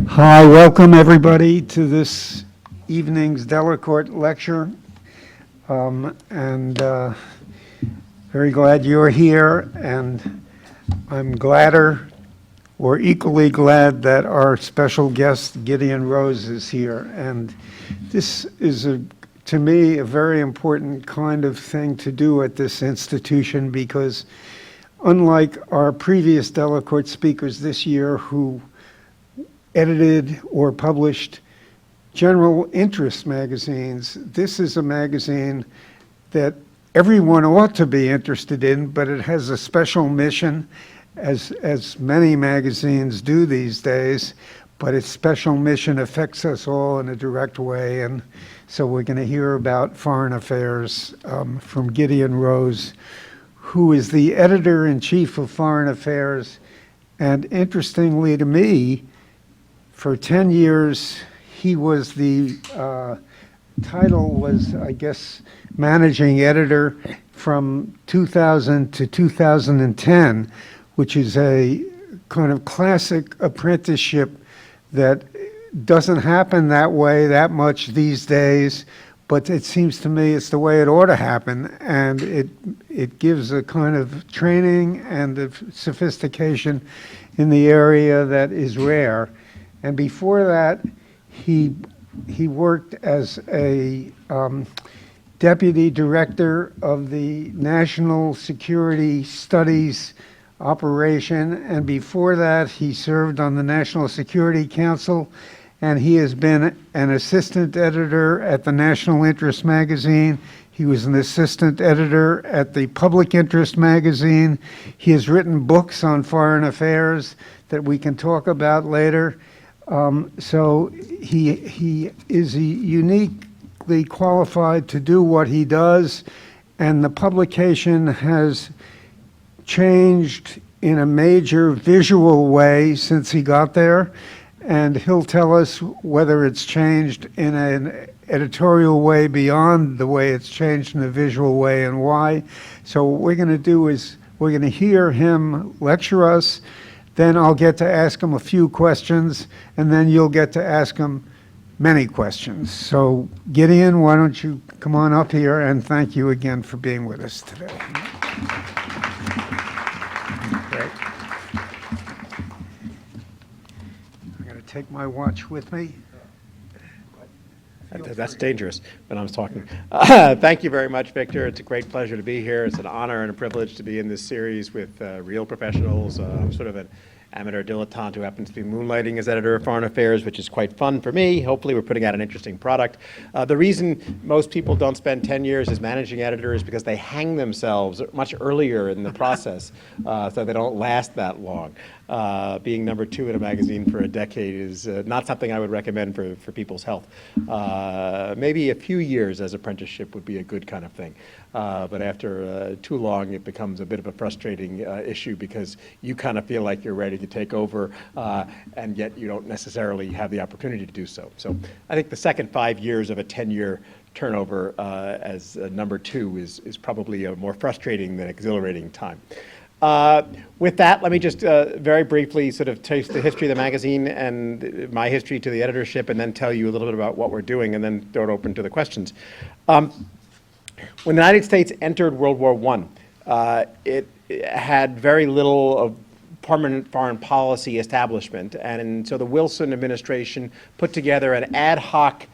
Hi, welcome everybody to this evening's Delacorte lecture. Very glad you're here, and I'm gladder or equally glad that our special guest Gideon Rose is here. And this is, to me, a very important kind of thing to do at this institution, because unlike our previous Delacorte speakers this year who edited or published general interest magazines, this is a magazine that everyone ought to be interested in, but it has a special mission, as many magazines do these days, but its special mission affects us all in a direct way. And so we're going to hear about foreign affairs from Gideon Rose, who is the editor-in-chief of Foreign Affairs. And interestingly to me, for 10 years, he was the title was, I guess, managing editor from 2000 to 2010, which is a kind of classic apprenticeship that doesn't happen that way that much these days, but it seems to me it's the way it ought to happen, and it gives a kind of training and of sophistication in the area that is rare. And before that, he worked as a deputy director of the National Security Studies operation, and before that he served on the National Security Council, and he has been an assistant editor at the National Interest magazine. He was an assistant editor at the Public Interest magazine. He has written books on foreign affairs that we can talk about later. So he is uniquely qualified to do what he does, and the publication has changed in a major visual way since he got there, and he'll tell us whether it's changed in an editorial way beyond the way it's changed in a visual way and why. So what we're going to do is we're going to hear him lecture us. Then I'll get to ask him a few questions, and then you'll get to ask him many questions. So Gideon, why don't you come on up here, and thank you again for being with us today. Great. I'm going to take my watch with me. That's dangerous when I'm talking. Thank you very much, Victor. It's a great pleasure to be here. It's an honor and a privilege to be in this series with real professionals. I'm sort of an amateur dilettante who happens to be moonlighting as editor of Foreign Affairs, which is quite fun for me. Hopefully we're putting out an interesting product. The reason most people don't spend 10 years as managing editor is because they hang themselves much earlier in the process, so they don't last that long. Being number 2 in a magazine for a decade is not something I would recommend for people's health. Maybe a few years as apprenticeship would be a good kind of thing. But after too long, it becomes a bit of a frustrating issue, because you kind of feel like you're ready to take over, and yet you don't necessarily have the opportunity to do so. So I think the second 5 years of a 10-year turnover as number 2 is probably a more frustrating than exhilarating time. With that, let me just very briefly sort of taste the history of the magazine and my history to the editorship, and then tell you a little bit about what we're doing, and then throw it open to the questions. When the United States entered World War I, it had very little of permanent foreign policy establishment, and so the Wilson administration put together an ad hoc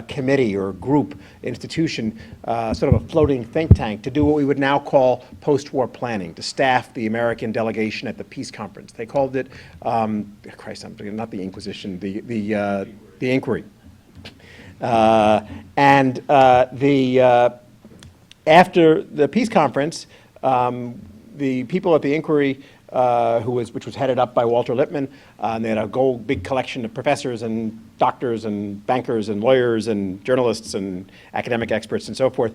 committee or group institution, sort of a floating think tank, to do what we would now call post-war planning, to staff the American delegation at the peace conference. They called it, Christ, I'm thinking, not the Inquisition, the Inquiry. After the peace conference, the people at the Inquiry, which was headed up by Walter Lippmann, And they had a big collection of professors and doctors and bankers and lawyers and journalists and academic experts and so forth.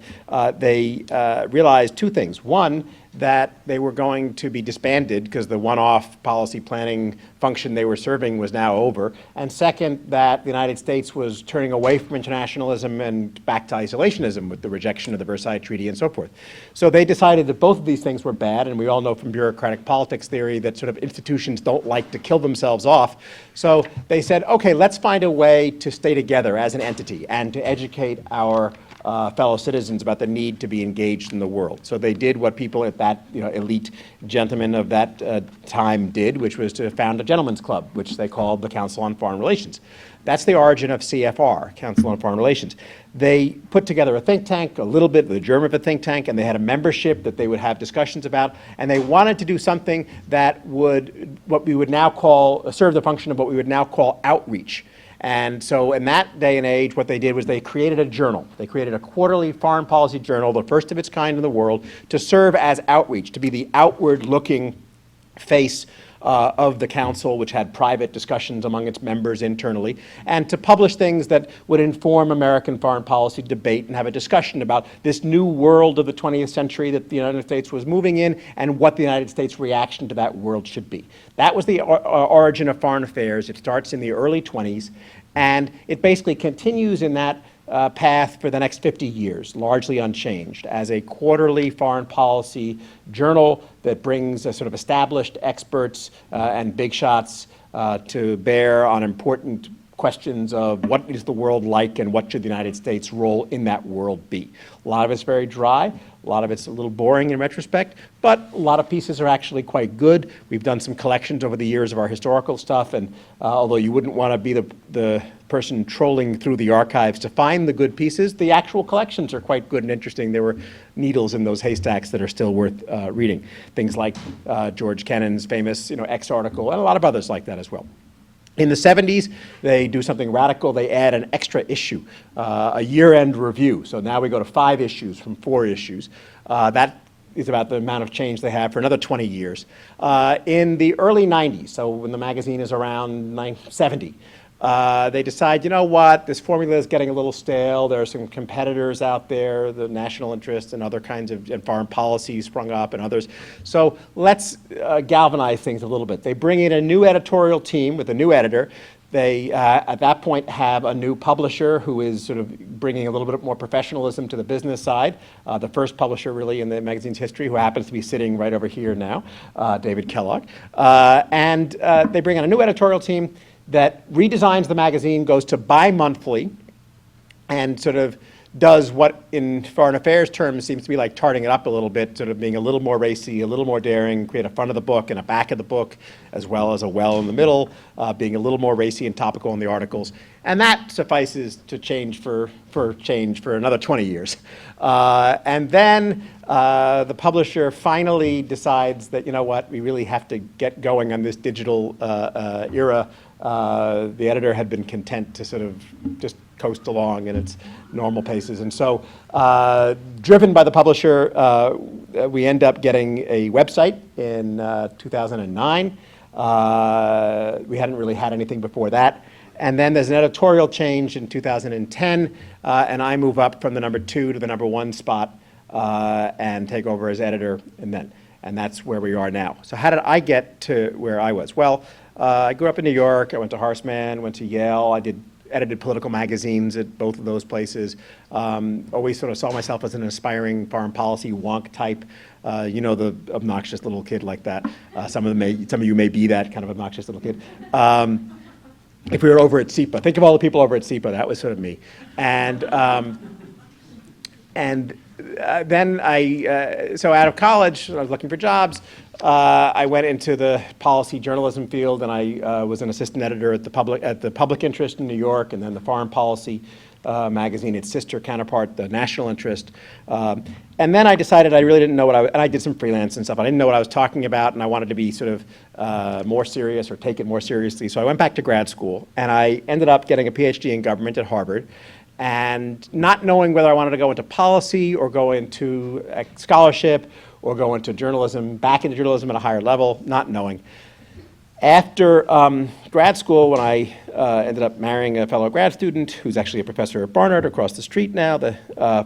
They realized two things. One, that they were going to be disbanded because the one-off policy planning function they were serving was now over. And second, that the United States was turning away from internationalism and back to isolationism with the rejection of the Versailles Treaty and so forth. So they decided that both of these things were bad, and we all know from bureaucratic politics theory that sort of institutions don't like to kill themselves off. So they said, okay, let's find a way to stay together as an entity and to educate our fellow citizens about the need to be engaged in the world. So they did what people at that elite gentlemen of that time did, which was to found a gentleman's club, which they called the Council on Foreign Relations. That's the origin of CFR, Council on Foreign Relations. They put together a think tank, a little bit the germ of a think tank, and they had a membership that they would have discussions about, and they wanted to do something that would, what we would now call, serve the function of what we would now call outreach. And so in that day and age, what they did was they created a journal. They created a quarterly foreign policy journal, the first of its kind in the world, to serve as outreach, to be the outward-looking face of the council, which had private discussions among its members internally, and to publish things that would inform American foreign policy debate and have a discussion about this new world of the 20th century that the United States was moving in and what the United States' reaction to that world should be. That was the origin of foreign affairs. It starts in the early 20s, and it basically continues in that path for the next 50 years, largely unchanged, as a quarterly foreign policy journal that brings a sort of established experts and big shots to bear on important questions of what is the world like and what should the United States' role in that world be. A lot of it's very dry, a lot of it's a little boring in retrospect, but a lot of pieces are actually quite good. We've done some collections over the years of our historical stuff, and although you wouldn't want to be the person trolling through the archives to find the good pieces, the actual collections are quite good and interesting. There were needles in those haystacks that are still worth reading. Things like George Kennan's famous X article, and a lot of others like that as well. In the 70s, they do something radical. They add an extra issue, a year-end review. So now we go to 5 issues from 4 issues. That is about the amount of change they have for another 20 years. In the early 90s, so when the magazine is around 70, they decide, you know what, this formula is getting a little stale. There are some competitors out there, the national interest and other kinds of and foreign policies sprung up and others. So let's galvanize things a little bit. They bring in a new editorial team with a new editor. They, at that point, have a new publisher who is sort of bringing a little bit more professionalism to the business side. The first publisher, really, in the magazine's history, who happens to be sitting right over here now, David Kellogg. And they bring in a new editorial team that redesigns the magazine, goes to bi-monthly, and sort of does what in foreign affairs terms seems to be like tarting it up a little bit, sort of being a little more racy, a little more daring, create a front of the book and a back of the book, as well as a well in the middle, being a little more racy and topical in the articles. And that suffices to change for another 20 years. And then the publisher finally decides that, you know what, we really have to get going on this digital era. The editor had been content to sort of just coast along in its normal paces. And so, driven by the publisher, we end up getting a website in 2009. We hadn't really had anything before that. And then there's an editorial change in 2010, and I move up from the number 2 to the number 1 spot and take over as editor, and that's where we are now. So how did I get to where I was? Well, I grew up in New York. I went to Harshman, went to Yale. I edited political magazines at both of those places. Always sort of saw myself as an aspiring foreign policy wonk type. You know, the obnoxious little kid like that. Some of you may be that kind of obnoxious little kid. If we were over at SEPA, think of all the people over at SEPA. That was sort of me. And then so out of college, I was looking for jobs. I went into the policy journalism field, and I was an assistant editor at the Public Interest in New York, and then the Foreign Policy magazine, its sister counterpart, the National Interest. And then I decided I really didn't know and I did some freelance and stuff. I didn't know what I was talking about, and I wanted to be sort of more serious or take it more seriously. So I went back to grad school, and I ended up getting a PhD in government at Harvard. And not knowing whether I wanted to go into policy or go into scholarship or go into journalism, back into journalism at a higher level, not knowing. After grad school, when I ended up marrying a fellow grad student who's actually a professor at Barnard across the street now, the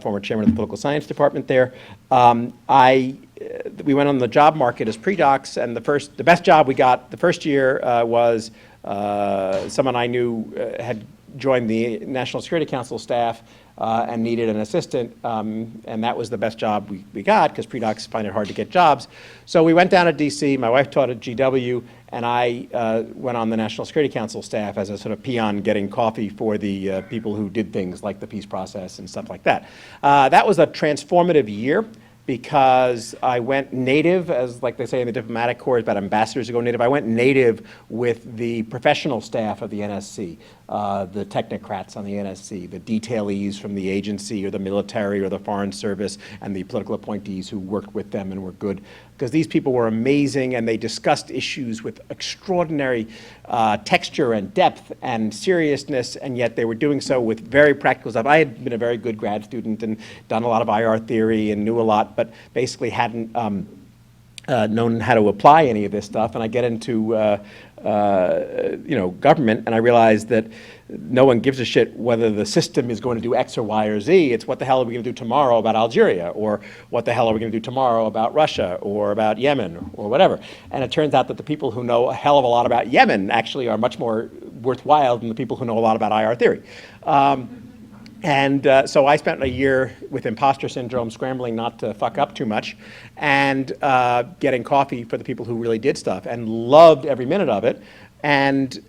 former chairman of the political science department there, we went on the job market as pre-docs, and the best job we got the first year was someone I knew had joined the National Security Council staff and needed an assistant, and that was the best job we got, because pre-docs find it hard to get jobs. So we went down to DC, my wife taught at GW, and I went on the National Security Council staff as a sort of peon getting coffee for the people who did things like the peace process and stuff like that. That was a transformative year, because I went native, as like they say in the diplomatic corps about ambassadors who go native. I went native with the professional staff of the NSC, the technocrats on the NSC, the detailees from the agency or the military or the foreign service, and the political appointees who worked with them and were good. Because these people were amazing, and they discussed issues with extraordinary texture and depth and seriousness, and yet they were doing so with very practical stuff. I had been a very good grad student and done a lot of IR theory and knew a lot, but basically hadn't known how to apply any of this stuff. And I get into government, and I realize that no one gives a shit whether the system is going to do X or Y or Z. It's what the hell are we going to do tomorrow about Algeria, or what the hell are we going to do tomorrow about Russia, or about Yemen, or whatever. And it turns out that the people who know a hell of a lot about Yemen actually are much more worthwhile than the people who know a lot about IR theory. So I spent a year with imposter syndrome, scrambling not to fuck up too much, and getting coffee for the people who really did stuff, and loved every minute of it, and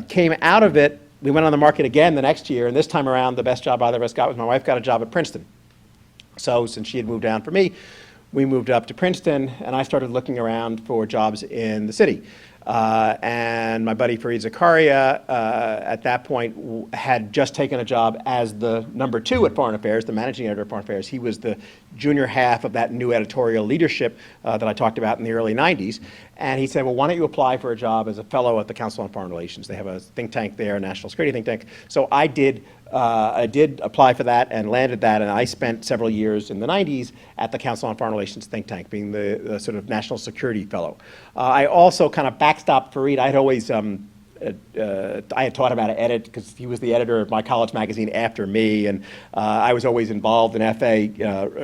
came out of it. We went on the market again the next year, and this time around, the best job either of us got was my wife got a job at Princeton. So since she had moved down for me, we moved up to Princeton, and I started looking around for jobs in the city. And my buddy Fareed Zakaria, at that point, had just taken a job as the #2 at Foreign Affairs, the managing editor of Foreign Affairs. He was the junior half of that new editorial leadership that I talked about in the early 90s. And he said, well, why don't you apply for a job as a fellow at the Council on Foreign Relations? They have a think tank there, a national security think tank. So I did apply for that and landed that, and I spent several years in the 90s at the Council on Foreign Relations think tank, being the sort of national security fellow. I also kind of backstopped Fareed. I had always, I had taught him how to edit, because he was the editor of my college magazine after me, and I was always involved in FA,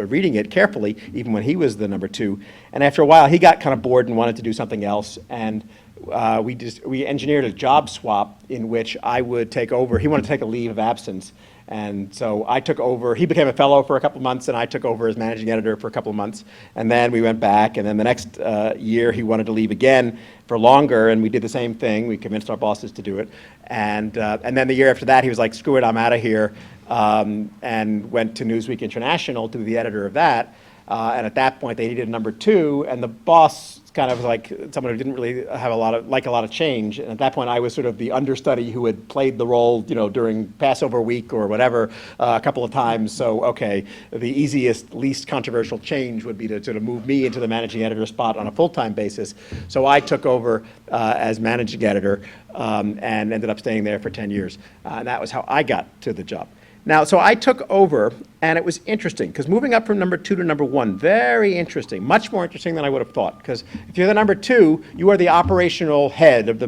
reading it carefully, even when he was the #2. And after a while, he got kind of bored and wanted to do something else, and we engineered a job swap in which I would take over. He wanted to take a leave of absence, and so I took over. He became a fellow for a couple of months, and I took over as managing editor for a couple of months. And then we went back, and then the next year he wanted to leave again for longer, and we did the same thing. We convinced our bosses to do it. And then the year after that, he was like, screw it, I'm out of here, and went to Newsweek International to be the editor of that. And at that point, they needed a #2, and the boss kind of like someone who didn't really have a lot of change. And at that point, I was sort of the understudy who had played the role, during Passover week or whatever, a couple of times. So, okay, the easiest, least controversial change would be to sort of move me into the managing editor spot on a full-time basis. So I took over as managing editor and ended up staying there for 10 years. And that was how I got to the job. Now, so I took over, and it was interesting, because moving up from #2 to #1, very interesting, much more interesting than I would have thought, because if you're the #2, you are the operational head of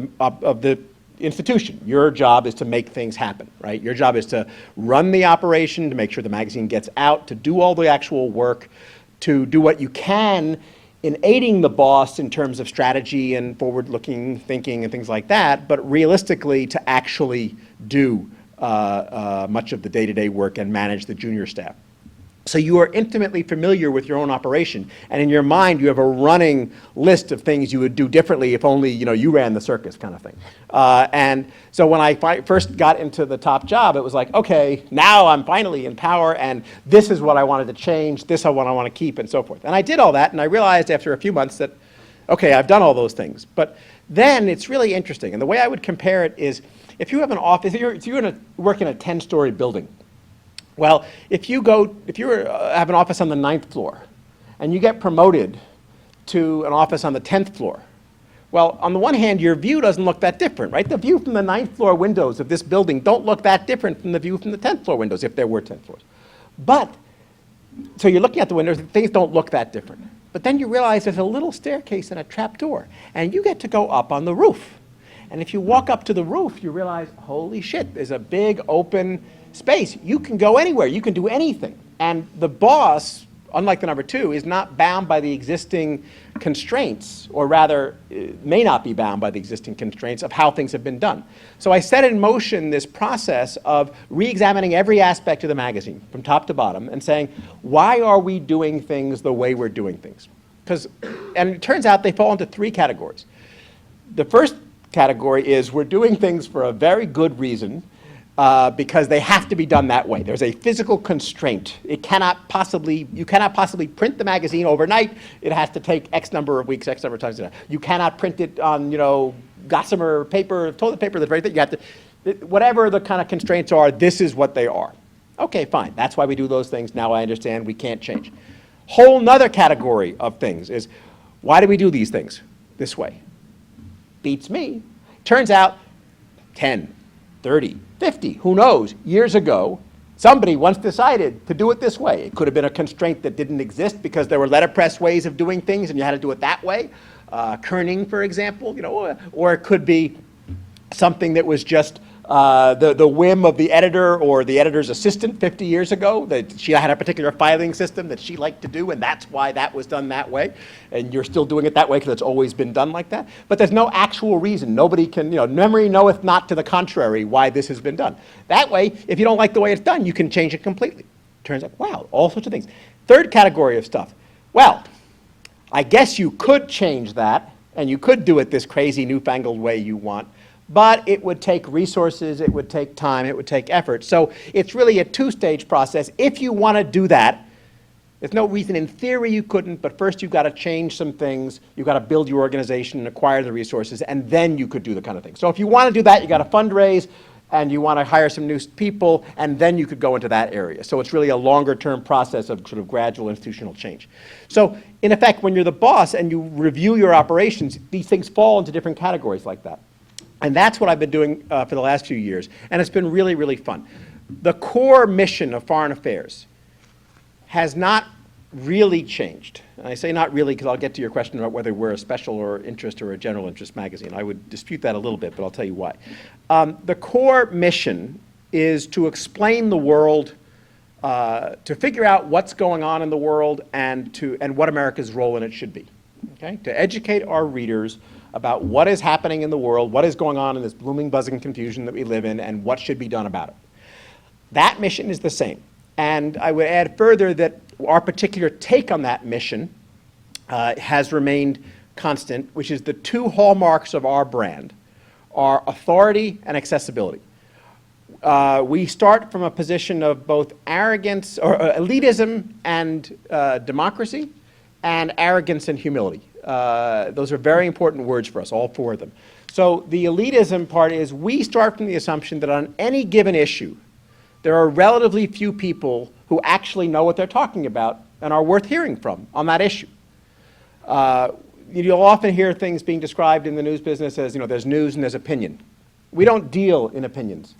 the institution. Your job is to make things happen, right? Your job is to run the operation, to make sure the magazine gets out, to do all the actual work, to do what you can in aiding the boss in terms of strategy and forward-looking thinking and things like that, but realistically to actually do much of the day-to-day work and manage the junior staff. So you are intimately familiar with your own operation, and in your mind you have a running list of things you would do differently if only you ran the circus, kind of thing. And so when I first got into the top job, it was like, okay, now I'm finally in power, and this is what I wanted to change, this is what I want to keep, and so forth. And I did all that, and I realized after a few months that, okay, I've done all those things. But then it's really interesting, and the way I would compare it is, if you have an office, if you're work in a 10-story building, well, if you have an office on the 9th floor, and you get promoted to an office on the 10th floor, well, on the one hand, your view doesn't look that different, right? The view from the 9th floor windows of this building don't look that different from the view from the 10th floor windows, if there were 10 floors. But, so you're looking at the windows, things don't look that different. But then you realize there's a little staircase and a trap door, and you get to go up on the roof. And if you walk up to the roof, you realize, holy shit, there's a big open space. You can go anywhere. You can do anything. And the boss, unlike the number two, is not bound by the existing constraints, or rather, may not be bound by the existing constraints of how things have been done. So I set in motion this process of re-examining every aspect of the magazine from top to bottom and saying, why are we doing things the way we're doing things? And it turns out they fall into three categories. The first category is we're doing things for a very good reason, because they have to be done that way. There's a physical constraint. You cannot possibly print the magazine overnight. It has to take X number of weeks, X number of times a day. You cannot print it on, gossamer paper, toilet paper, the very thing. You have to, whatever the kind of constraints are, this is what they are. Okay, fine. That's why we do those things. Now I understand we can't change. Whole nother category of things is, why do we do these things this way? Beats me. Turns out 10, 30, 50, who knows, years ago, somebody once decided to do it this way. It could have been a constraint that didn't exist because there were letterpress ways of doing things and you had to do it that way. Kerning, for example, or it could be something that was just the whim of the editor or the editor's assistant 50 years ago, that she had a particular filing system that she liked to do, and that's why that was done that way. And you're still doing it that way because it's always been done like that. But there's no actual reason. Nobody can, memory knoweth not to the contrary why this has been done. That way, if you don't like the way it's done, you can change it completely. Turns out, wow, all sorts of things. Third category of stuff. Well, I guess you could change that, and you could do it this crazy newfangled way you want, but it would take resources, it would take time, it would take effort. So it's really a two-stage process. If you want to do that, there's no reason in theory you couldn't, but first you've got to change some things, you've got to build your organization and acquire the resources, and then you could do the kind of thing. So if you want to do that, you've got to fundraise, and you want to hire some new people, and then you could go into that area. So it's really a longer-term process of sort of gradual institutional change. So in effect, when you're the boss and you review your operations, these things fall into different categories like that. And that's what I've been doing for the last few years, and it's been really, really fun. The core mission of foreign affairs has not really changed. And I say not really because I'll get to your question about whether we're a special or interest or a general interest magazine. I would dispute that a little bit, but I'll tell you why. The core mission is to explain the world, to figure out what's going on in the world, and what America's role in it should be. Okay? To educate our readers about what is happening in the world, what is going on in this blooming, buzzing confusion that we live in, and what should be done about it. That mission is the same. And I would add further that our particular take on that mission has remained constant, which is the two hallmarks of our brand are authority and accessibility. We start from a position of both arrogance, or elitism and democracy, and arrogance and humility. Those are very important words for us, all four of them. So the elitism part is we start from the assumption that on any given issue, there are relatively few people who actually know what they're talking about and are worth hearing from on that issue. You'll often hear things being described in the news business as, there's news and there's opinion. We don't deal in opinions,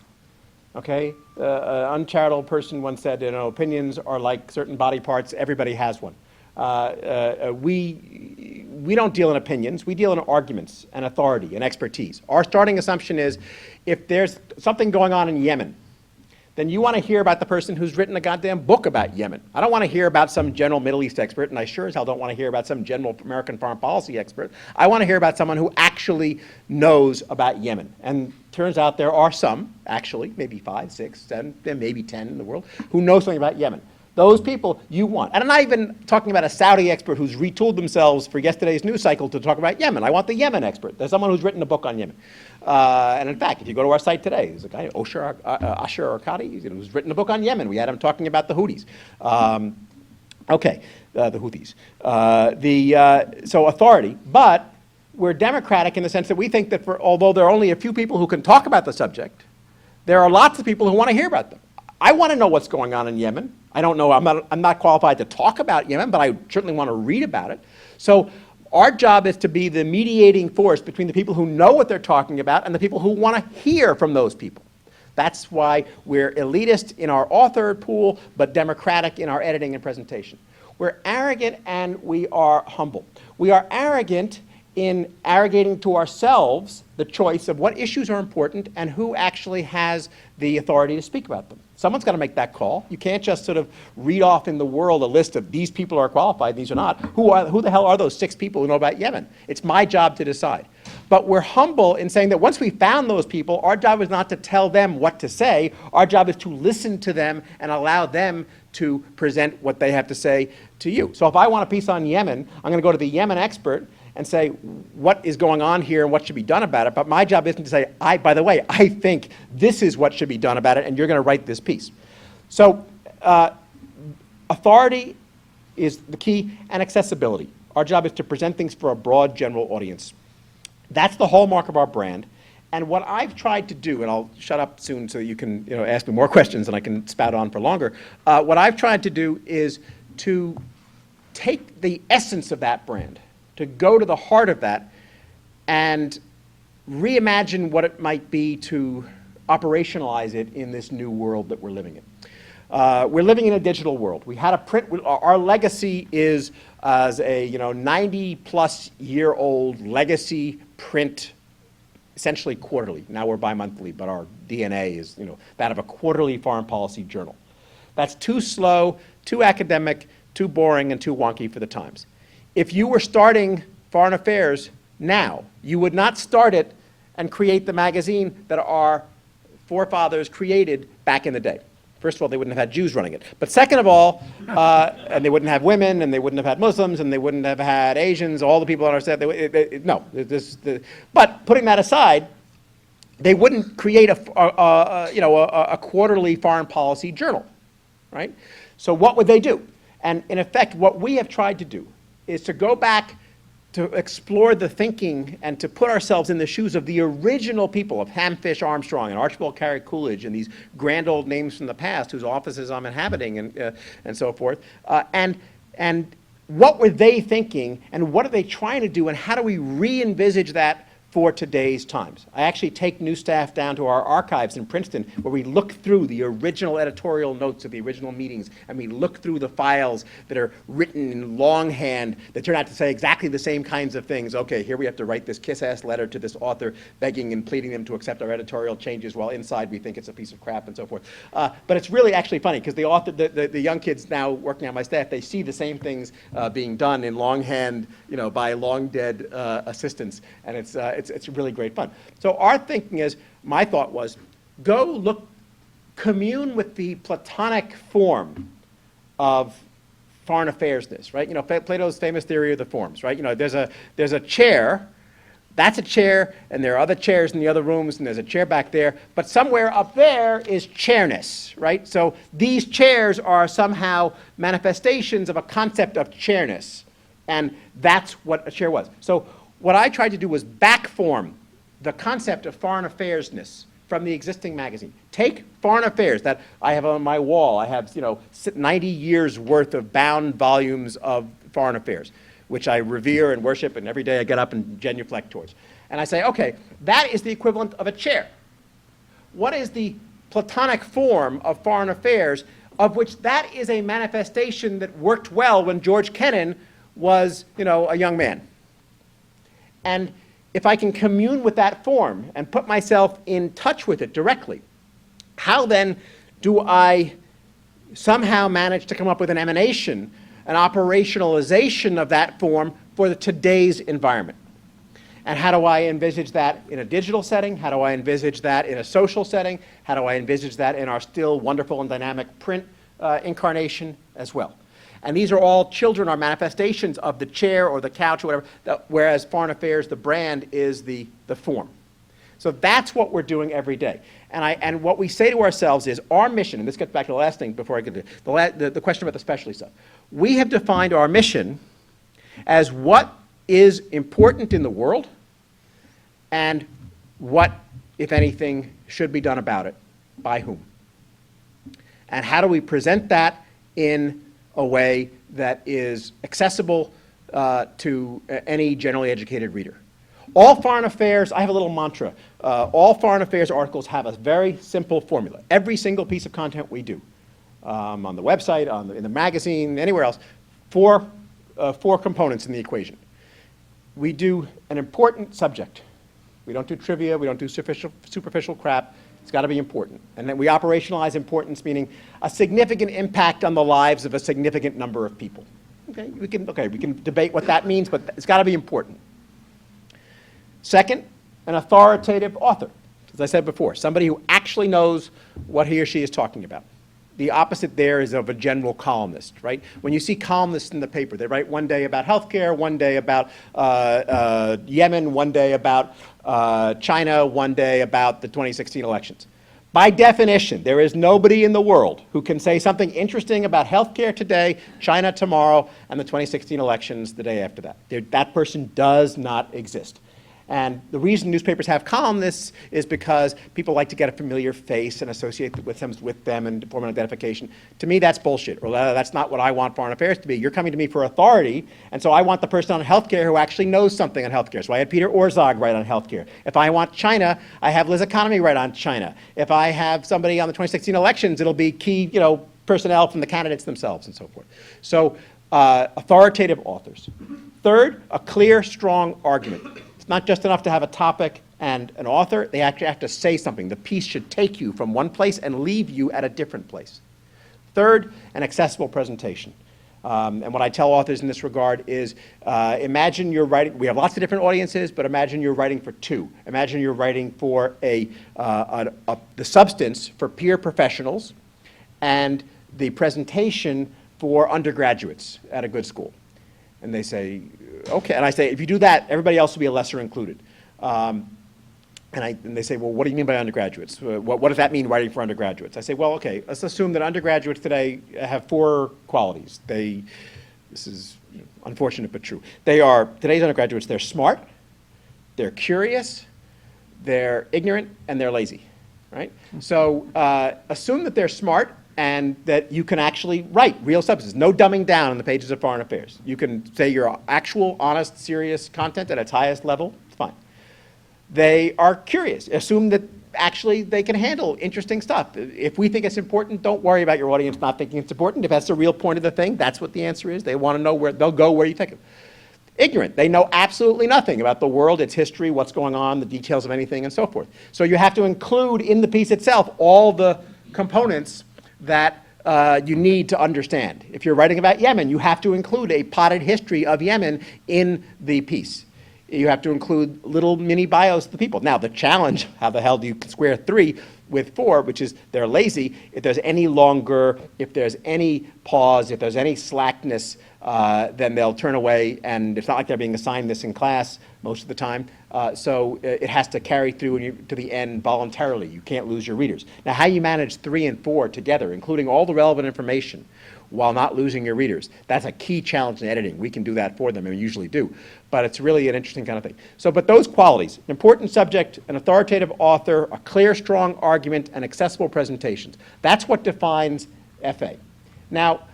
okay? An uncharitable person once said, opinions are like certain body parts, everybody has one. We don't deal in opinions, we deal in arguments and authority and expertise. Our starting assumption is if there's something going on in Yemen, then you want to hear about the person who's written a goddamn book about Yemen. I don't want to hear about some general Middle East expert, and I sure as hell don't want to hear about some general American foreign policy expert. I want to hear about someone who actually knows about Yemen. And turns out there are some, actually, maybe 5, 6, 7, maybe 10 in the world, who know something about Yemen. Those people you want. And I'm not even talking about a Saudi expert who's retooled themselves for yesterday's news cycle to talk about Yemen. I want the Yemen expert. There's someone who's written a book on Yemen. And in fact, if you go to our site today, there's a guy, Ashar Arkadi, who's written a book on Yemen. We had him talking about the Houthis. The Houthis. So authority, but we're democratic in the sense that we think that although there are only a few people who can talk about the subject, there are lots of people who want to hear about them. I want to know what's going on in Yemen. I don't know, I'm not qualified to talk about Yemen, but I certainly want to read about it. So our job is to be the mediating force between the people who know what they're talking about and the people who want to hear from those people. That's why we're elitist in our author pool, but democratic in our editing and presentation. We're arrogant and we are humble. We are arrogant in arrogating to ourselves the choice of what issues are important and who actually has the authority to speak about them. Someone's got to make that call. You can't just sort of read off in the world a list of these people are qualified, these are not. Who the hell are those 6 people who know about Yemen? It's my job to decide. But we're humble in saying that once we found those people, our job is not to tell them what to say. Our job is to listen to them and allow them to present what they have to say to you. So if I want a piece on Yemen, I'm going to go to the Yemen expert and say what is going on here and what should be done about it. But my job isn't to say, by the way, I think this is what should be done about it, and you're going to write this piece. So authority is the key, and accessibility. Our job is to present things for a broad general audience. That's the hallmark of our brand. And what I've tried to do, and I'll shut up soon so you can ask me more questions and I can spout on for longer. What I've tried to do is to take the essence of that brand, to go to the heart of that and reimagine what it might be to operationalize it in this new world that we're living in. We're living in a digital world. We had a print, our legacy is as a 90-plus-year-old legacy print, essentially quarterly. Now we're bi-monthly, but our DNA is that of a quarterly foreign policy journal. That's too slow, too academic, too boring, and too wonky for the times. If you were starting Foreign Affairs now, you would not start it and create the magazine that our forefathers created back in the day. First of all, they wouldn't have had Jews running it. But second of all, and they wouldn't have women, and they wouldn't have had Muslims, and they wouldn't have had Asians, all the people on our set. But putting that aside, they wouldn't create a quarterly foreign policy journal, right? So what would they do? And in effect, what we have tried to do is to go back to explore the thinking and to put ourselves in the shoes of the original people of Hamfish Armstrong and Archibald Carey Coolidge and these grand old names from the past whose offices I'm inhabiting and so forth. And what were they thinking and what are they trying to do and how do we re-envisage that for today's times? I actually take new staff down to our archives in Princeton where we look through the original editorial notes of the original meetings and we look through the files that are written in longhand that turn out to say exactly the same kinds of things. Okay, here we have to write this kiss-ass letter to this author begging and pleading them to accept our editorial changes while inside we think it's a piece of crap and so forth. But it's really actually funny because the author, the young kids now working on my staff, they see the same things being done in longhand, by long dead assistants, and it's really great fun. So our thinking is, my thought was, go commune with the Platonic form of foreign affairsness, right? Plato's famous theory of the forms, right? There's a chair, that's a chair, and there are other chairs in the other rooms, and there's a chair back there, but somewhere up there is chairness, right? So these chairs are somehow manifestations of a concept of chairness, and that's what a chair was. So what I tried to do was backform the concept of foreign affairsness from the existing magazine. Take foreign affairs that I have on my wall. I have 90 years worth of bound volumes of foreign affairs, which I revere and worship, and every day I get up and genuflect towards. And I say, okay, that is the equivalent of a chair. What is the Platonic form of foreign affairs, of which that is a manifestation that worked well when George Kennan was, a young man? And if I can commune with that form and put myself in touch with it directly, how then do I somehow manage to come up with an emanation, an operationalization of that form for today's environment? And how do I envisage that in a digital setting? How do I envisage that in a social setting? How do I envisage that in our still wonderful and dynamic print incarnation as well? And these are all children or manifestations of the chair or the couch or whatever, whereas Foreign Affairs, the brand, is the form. So that's what we're doing every day. And what we say to ourselves is our mission, and this gets back to the last thing before I get to the question about the specialty stuff. We have defined our mission as what is important in the world and what, if anything, should be done about it, by whom. And how do we present that in a way that is accessible to any generally educated reader. All foreign affairs, I have a little mantra, all foreign affairs articles have a very simple formula. Every single piece of content we do, on the website, in the magazine, anywhere else, four components in the equation. we do an important subject. We don't do trivia, we don't do superficial crap. It's got to be important. And then we operationalize importance, meaning a significant impact on the lives of a significant number of people. Okay, we can debate what that means, but it's got to be important. Second, an authoritative author. As I said before, somebody who actually knows what he or she is talking about. The opposite there is of a general columnist, right? When you see columnists in the paper, they write one day about healthcare, one day about Yemen, one day about China, one day about the 2016 elections. By definition, there is nobody in the world who can say something interesting about healthcare today, China tomorrow, and the 2016 elections the day after that. That person does not exist. And the reason newspapers have columnists is because people like to get a familiar face and associate with them and form an identification. To me, that's bullshit. Or that's not what I want foreign affairs to be. You're coming to me for authority, and so I want the person on healthcare who actually knows something on healthcare. So I had Peter Orszag write on healthcare. If I want China, I have Liz Economy write on China. If I have somebody on the 2016 elections, it'll be key, personnel from the candidates themselves and so forth. So authoritative authors. Third, a clear, strong argument. It's not just enough to have a topic and an author. They actually have to say something. The piece should take you from one place and leave you at a different place. Third, an accessible presentation. And what I tell authors in this regard is, imagine you're writing, we have lots of different audiences, but imagine you're writing for two. Imagine you're writing for the substance for peer professionals and the presentation for undergraduates at a good school. And they say, okay, and I say, if you do that, everybody else will be a lesser included. And they say, well, what do you mean by undergraduates? What does that mean, writing for undergraduates? I say, well, okay, let's assume that undergraduates today have 4 qualities. This is unfortunate but true. Today's undergraduates, they're smart, they're curious, they're ignorant, and they're lazy, right? So assume that they're smart and that you can actually write real substance. No dumbing down in the pages of Foreign Affairs. You can say your actual, honest, serious content at its highest level. It's fine. They are curious. Assume that actually they can handle interesting stuff. If we think it's important, don't worry about your audience not thinking it's important. If that's the real point of the thing, that's what the answer is. They want to know where, they'll go where you take them. Ignorant. They know absolutely nothing about the world, its history, what's going on, the details of anything, and so forth. So you have to include in the piece itself all the components that you need to understand. If you're writing about Yemen, you have to include a potted history of Yemen in the piece. You have to include little mini bios of the people. Now, the challenge, how the hell do you square 3 with 4, which is they're lazy. If there's any longer, if there's any pause, if there's any slackness, then they'll turn away, and it's not like they're being assigned this in class most of the time. So it has to carry through to the end voluntarily. You can't lose your readers. Now, how you manage 3 and 4 together, including all the relevant information, while not losing your readers, that's a key challenge in editing. We can do that for them, and we usually do. But it's really an interesting kind of thing. So, but those qualities, an important subject, an authoritative author, a clear, strong argument, and accessible presentations. That's what defines FA. Now,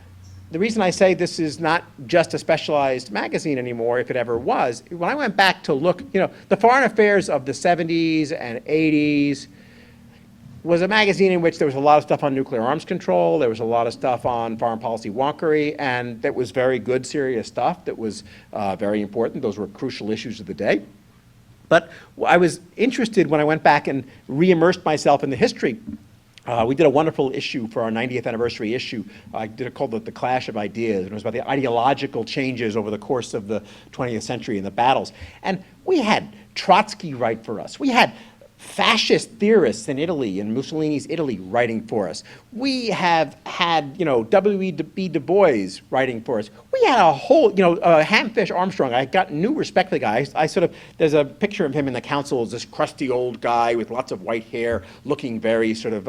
the reason I say this is not just a specialized magazine anymore, if it ever was, when I went back to look, the Foreign Affairs of the 70s and 80s was a magazine in which there was a lot of stuff on nuclear arms control, there was a lot of stuff on foreign policy wonkery, and that was very good, serious stuff that was very important. Those were crucial issues of the day. But I was interested when I went back and re-immersed myself in the history. We did a wonderful issue for our 90th anniversary issue. I did it called The Clash of Ideas, and it was about the ideological changes over the course of the 20th century and the battles. And we had Trotsky write for us. We had fascist theorists in Italy, in Mussolini's Italy, writing for us. We have had, W.E.B. Du Bois writing for us. We had a whole, Hamfish Armstrong. I got new respect for the guy. There's a picture of him in the council as this crusty old guy with lots of white hair, looking very sort of,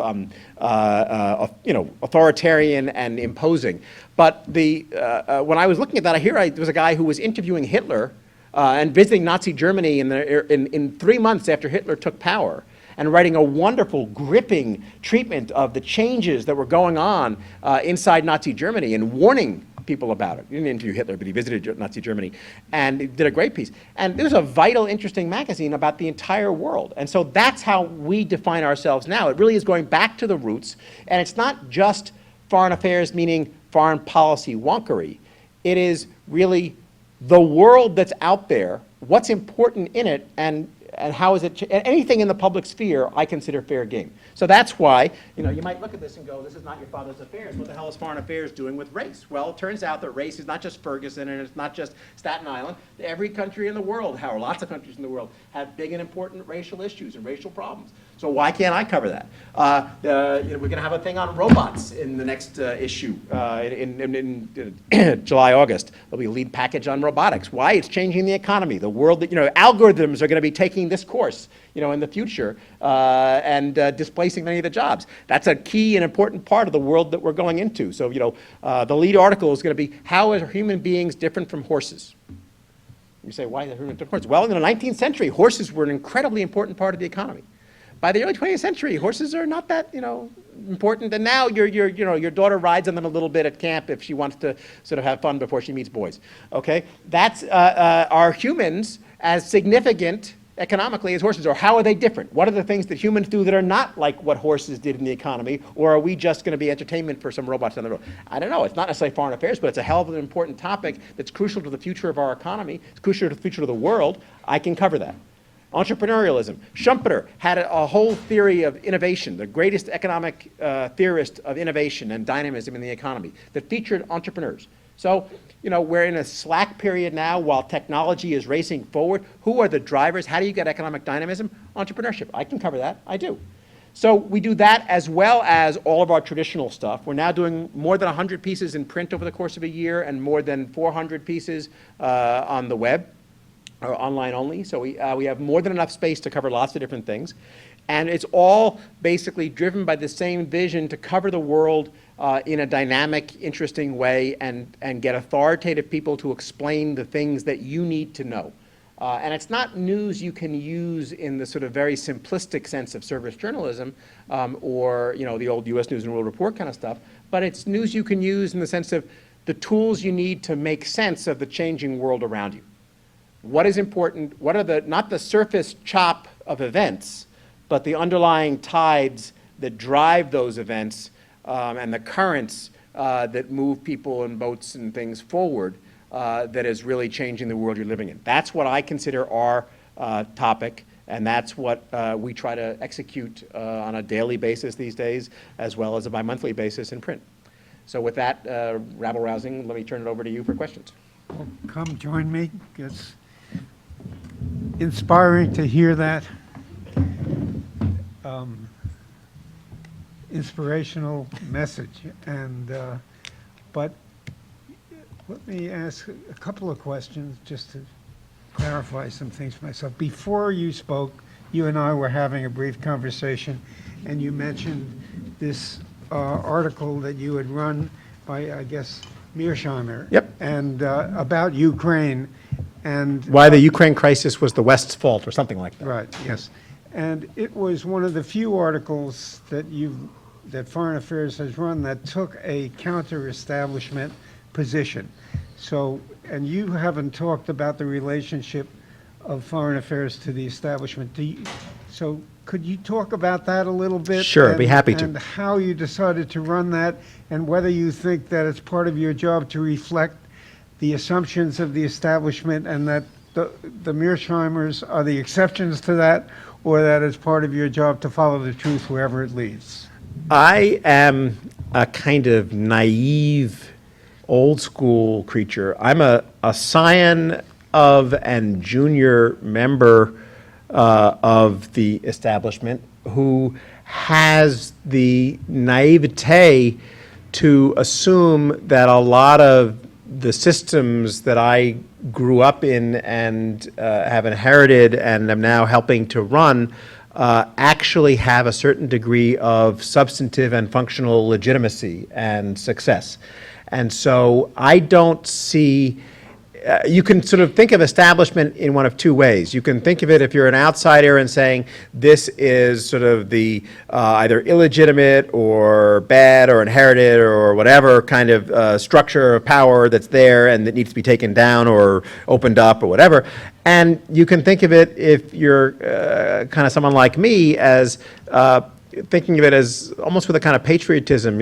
authoritarian and imposing. But when I was looking at that, there was a guy who was interviewing Hitler and visiting Nazi Germany in 3 months after Hitler took power, and writing a wonderful, gripping treatment of the changes that were going on inside Nazi Germany and warning people about it. He didn't interview Hitler, but he visited Nazi Germany, and he did a great piece. And it was a vital, interesting magazine about the entire world. And so that's how we define ourselves now. It really is going back to the roots, and it's not just foreign affairs, meaning foreign policy wonkery. It is really the world that's out there what's important in it, and how is it, anything in the public sphere I consider fair game. So that's why, you might look at this and go, this is not your father's affairs. What the hell is foreign affairs doing with race? Well, it turns out that race is not just Ferguson and it's not just Staten Island. Every country in the world, lots of countries in the world, have big and important racial issues and racial problems. So why can't I cover that? We're going to have a thing on robots in the next issue in July, August. There'll be a lead package on robotics. Why? It's changing the economy. The world, algorithms are going to be taking this course, in the future and displacing many of the jobs. That's a key and important part of the world that we're going into. So, the lead article is going to be, how are human beings different from horses? You say, why are human different from horses? Well, in the 19th century, horses were an incredibly important part of the economy. By the early 20th century, horses are not that, important. And now your daughter rides on them a little bit at camp if she wants to sort of have fun before she meets boys. Okay, that's are humans as significant economically as horses, or how are they different? What are the things that humans do that are not like what horses did in the economy, or are we just going to be entertainment for some robots down the road? I don't know. It's not necessarily foreign affairs, but it's a hell of an important topic that's crucial to the future of our economy. It's crucial to the future of the world. I can cover that. Entrepreneurialism. Schumpeter had a whole theory of innovation, the greatest economic theorist of innovation and dynamism in the economy, that featured entrepreneurs. So, we're in a slack period now while technology is racing forward. Who are the drivers? How do you get economic dynamism? Entrepreneurship. I can cover that. I do. So we do that as well as all of our traditional stuff. We're now doing more than 100 pieces in print over the course of a year and more than 400 pieces on the web, or online only. So we have more than enough space to cover lots of different things. And it's all basically driven by the same vision to cover the world in a dynamic, interesting way and get authoritative people to explain the things that you need to know. And it's not news you can use in the sort of very simplistic sense of service journalism or the old U.S. News and World Report kind of stuff, but it's news you can use in the sense of the tools you need to make sense of the changing world around you. What is important? What are not the surface chop of events, but the underlying tides that drive those events and the currents that move people and boats and things forward that is really changing the world you're living in. That's what I consider our topic, and that's what we try to execute on a daily basis these days, as well as a bi-monthly basis in print. So with that rabble-rousing, let me turn it over to you for questions. Well, come join me. It's inspiring to hear that. Inspirational message, and but let me ask a couple of questions just to clarify some things for myself. Before you spoke, you and I were having a brief conversation, and you mentioned this article that you had run by, I guess, Mearsheimer. Yep. And about Ukraine, and why the Ukraine crisis was the West's fault, or something like that. right. Yes, and it was one of the few articles that Foreign Affairs has run that took a counter-establishment position. So, and you haven't talked about the relationship of Foreign Affairs to the establishment. So could you talk about that a little bit? Sure, I'd be happy to. And how you decided to run that, and whether you think that it's part of your job to reflect the assumptions of the establishment, and that the Mearsheimers are the exceptions to that, or that it's part of your job to follow the truth wherever it leads. I am a kind of naive, old-school creature. I'm a scion of and junior member of the establishment who has the naivete to assume that a lot of the systems that I grew up in and have inherited and am now helping to run actually have a certain degree of substantive and functional legitimacy and success. And so I don't see, you can sort of think of establishment in one of two ways. You can think of it, if you're an outsider, and saying this is sort of the either illegitimate or bad or inherited or whatever kind of structure of power that's there and that needs to be taken down or opened up or whatever. And you can think of it, if you're kind of someone like me, as thinking of it as almost with a kind of patriotism,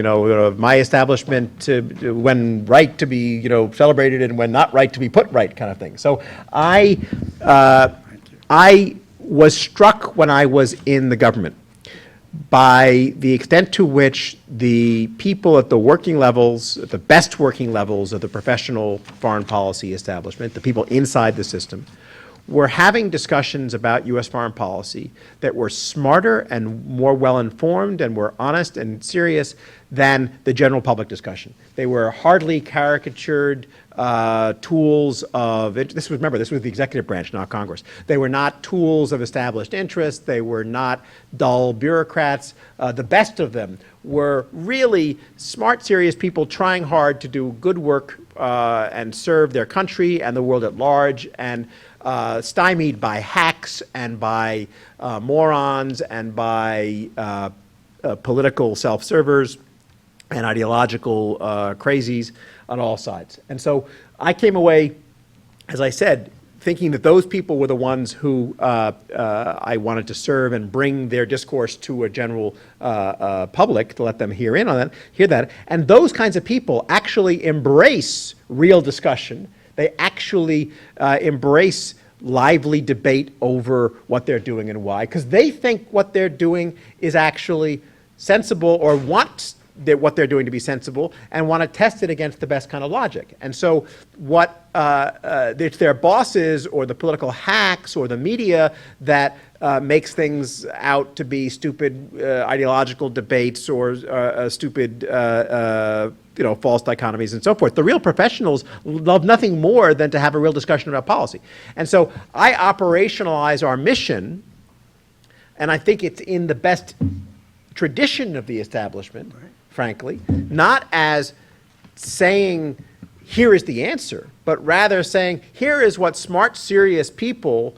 my establishment when right to be, celebrated and when not right to be put right kind of thing. So I was struck when I was in the government by the extent to which the people at the working levels, at the best working levels of the professional foreign policy establishment, the people inside the system, were having discussions about U.S. foreign policy that were smarter and more well-informed and were honest and serious than the general public discussion. They were hardly caricatured tools of, remember, this was the executive branch, not Congress. They were not tools of established interest. They were not dull bureaucrats. The best of them were really smart, serious people trying hard to do good work and serve their country and the world at large, and stymied by hacks and by morons and by political self-servers and ideological crazies on all sides. And so I came away, as I said, thinking that those people were the ones who I wanted to serve and bring their discourse to a general public to let them hear that. And those kinds of people actually embrace real discussion. They actually embrace lively debate over what they're doing and why, because they think what they're doing is actually sensible, or want what they're doing to be sensible, and want to test it against the best kind of logic. And so what it's their bosses or the political hacks or the media that makes things out to be stupid ideological debates or stupid false dichotomies and so forth. The real professionals love nothing more than to have a real discussion about policy. And so I operationalize our mission, and I think it's in the best tradition of the establishment, frankly, not as saying, here is the answer, but rather saying, here is what smart, serious people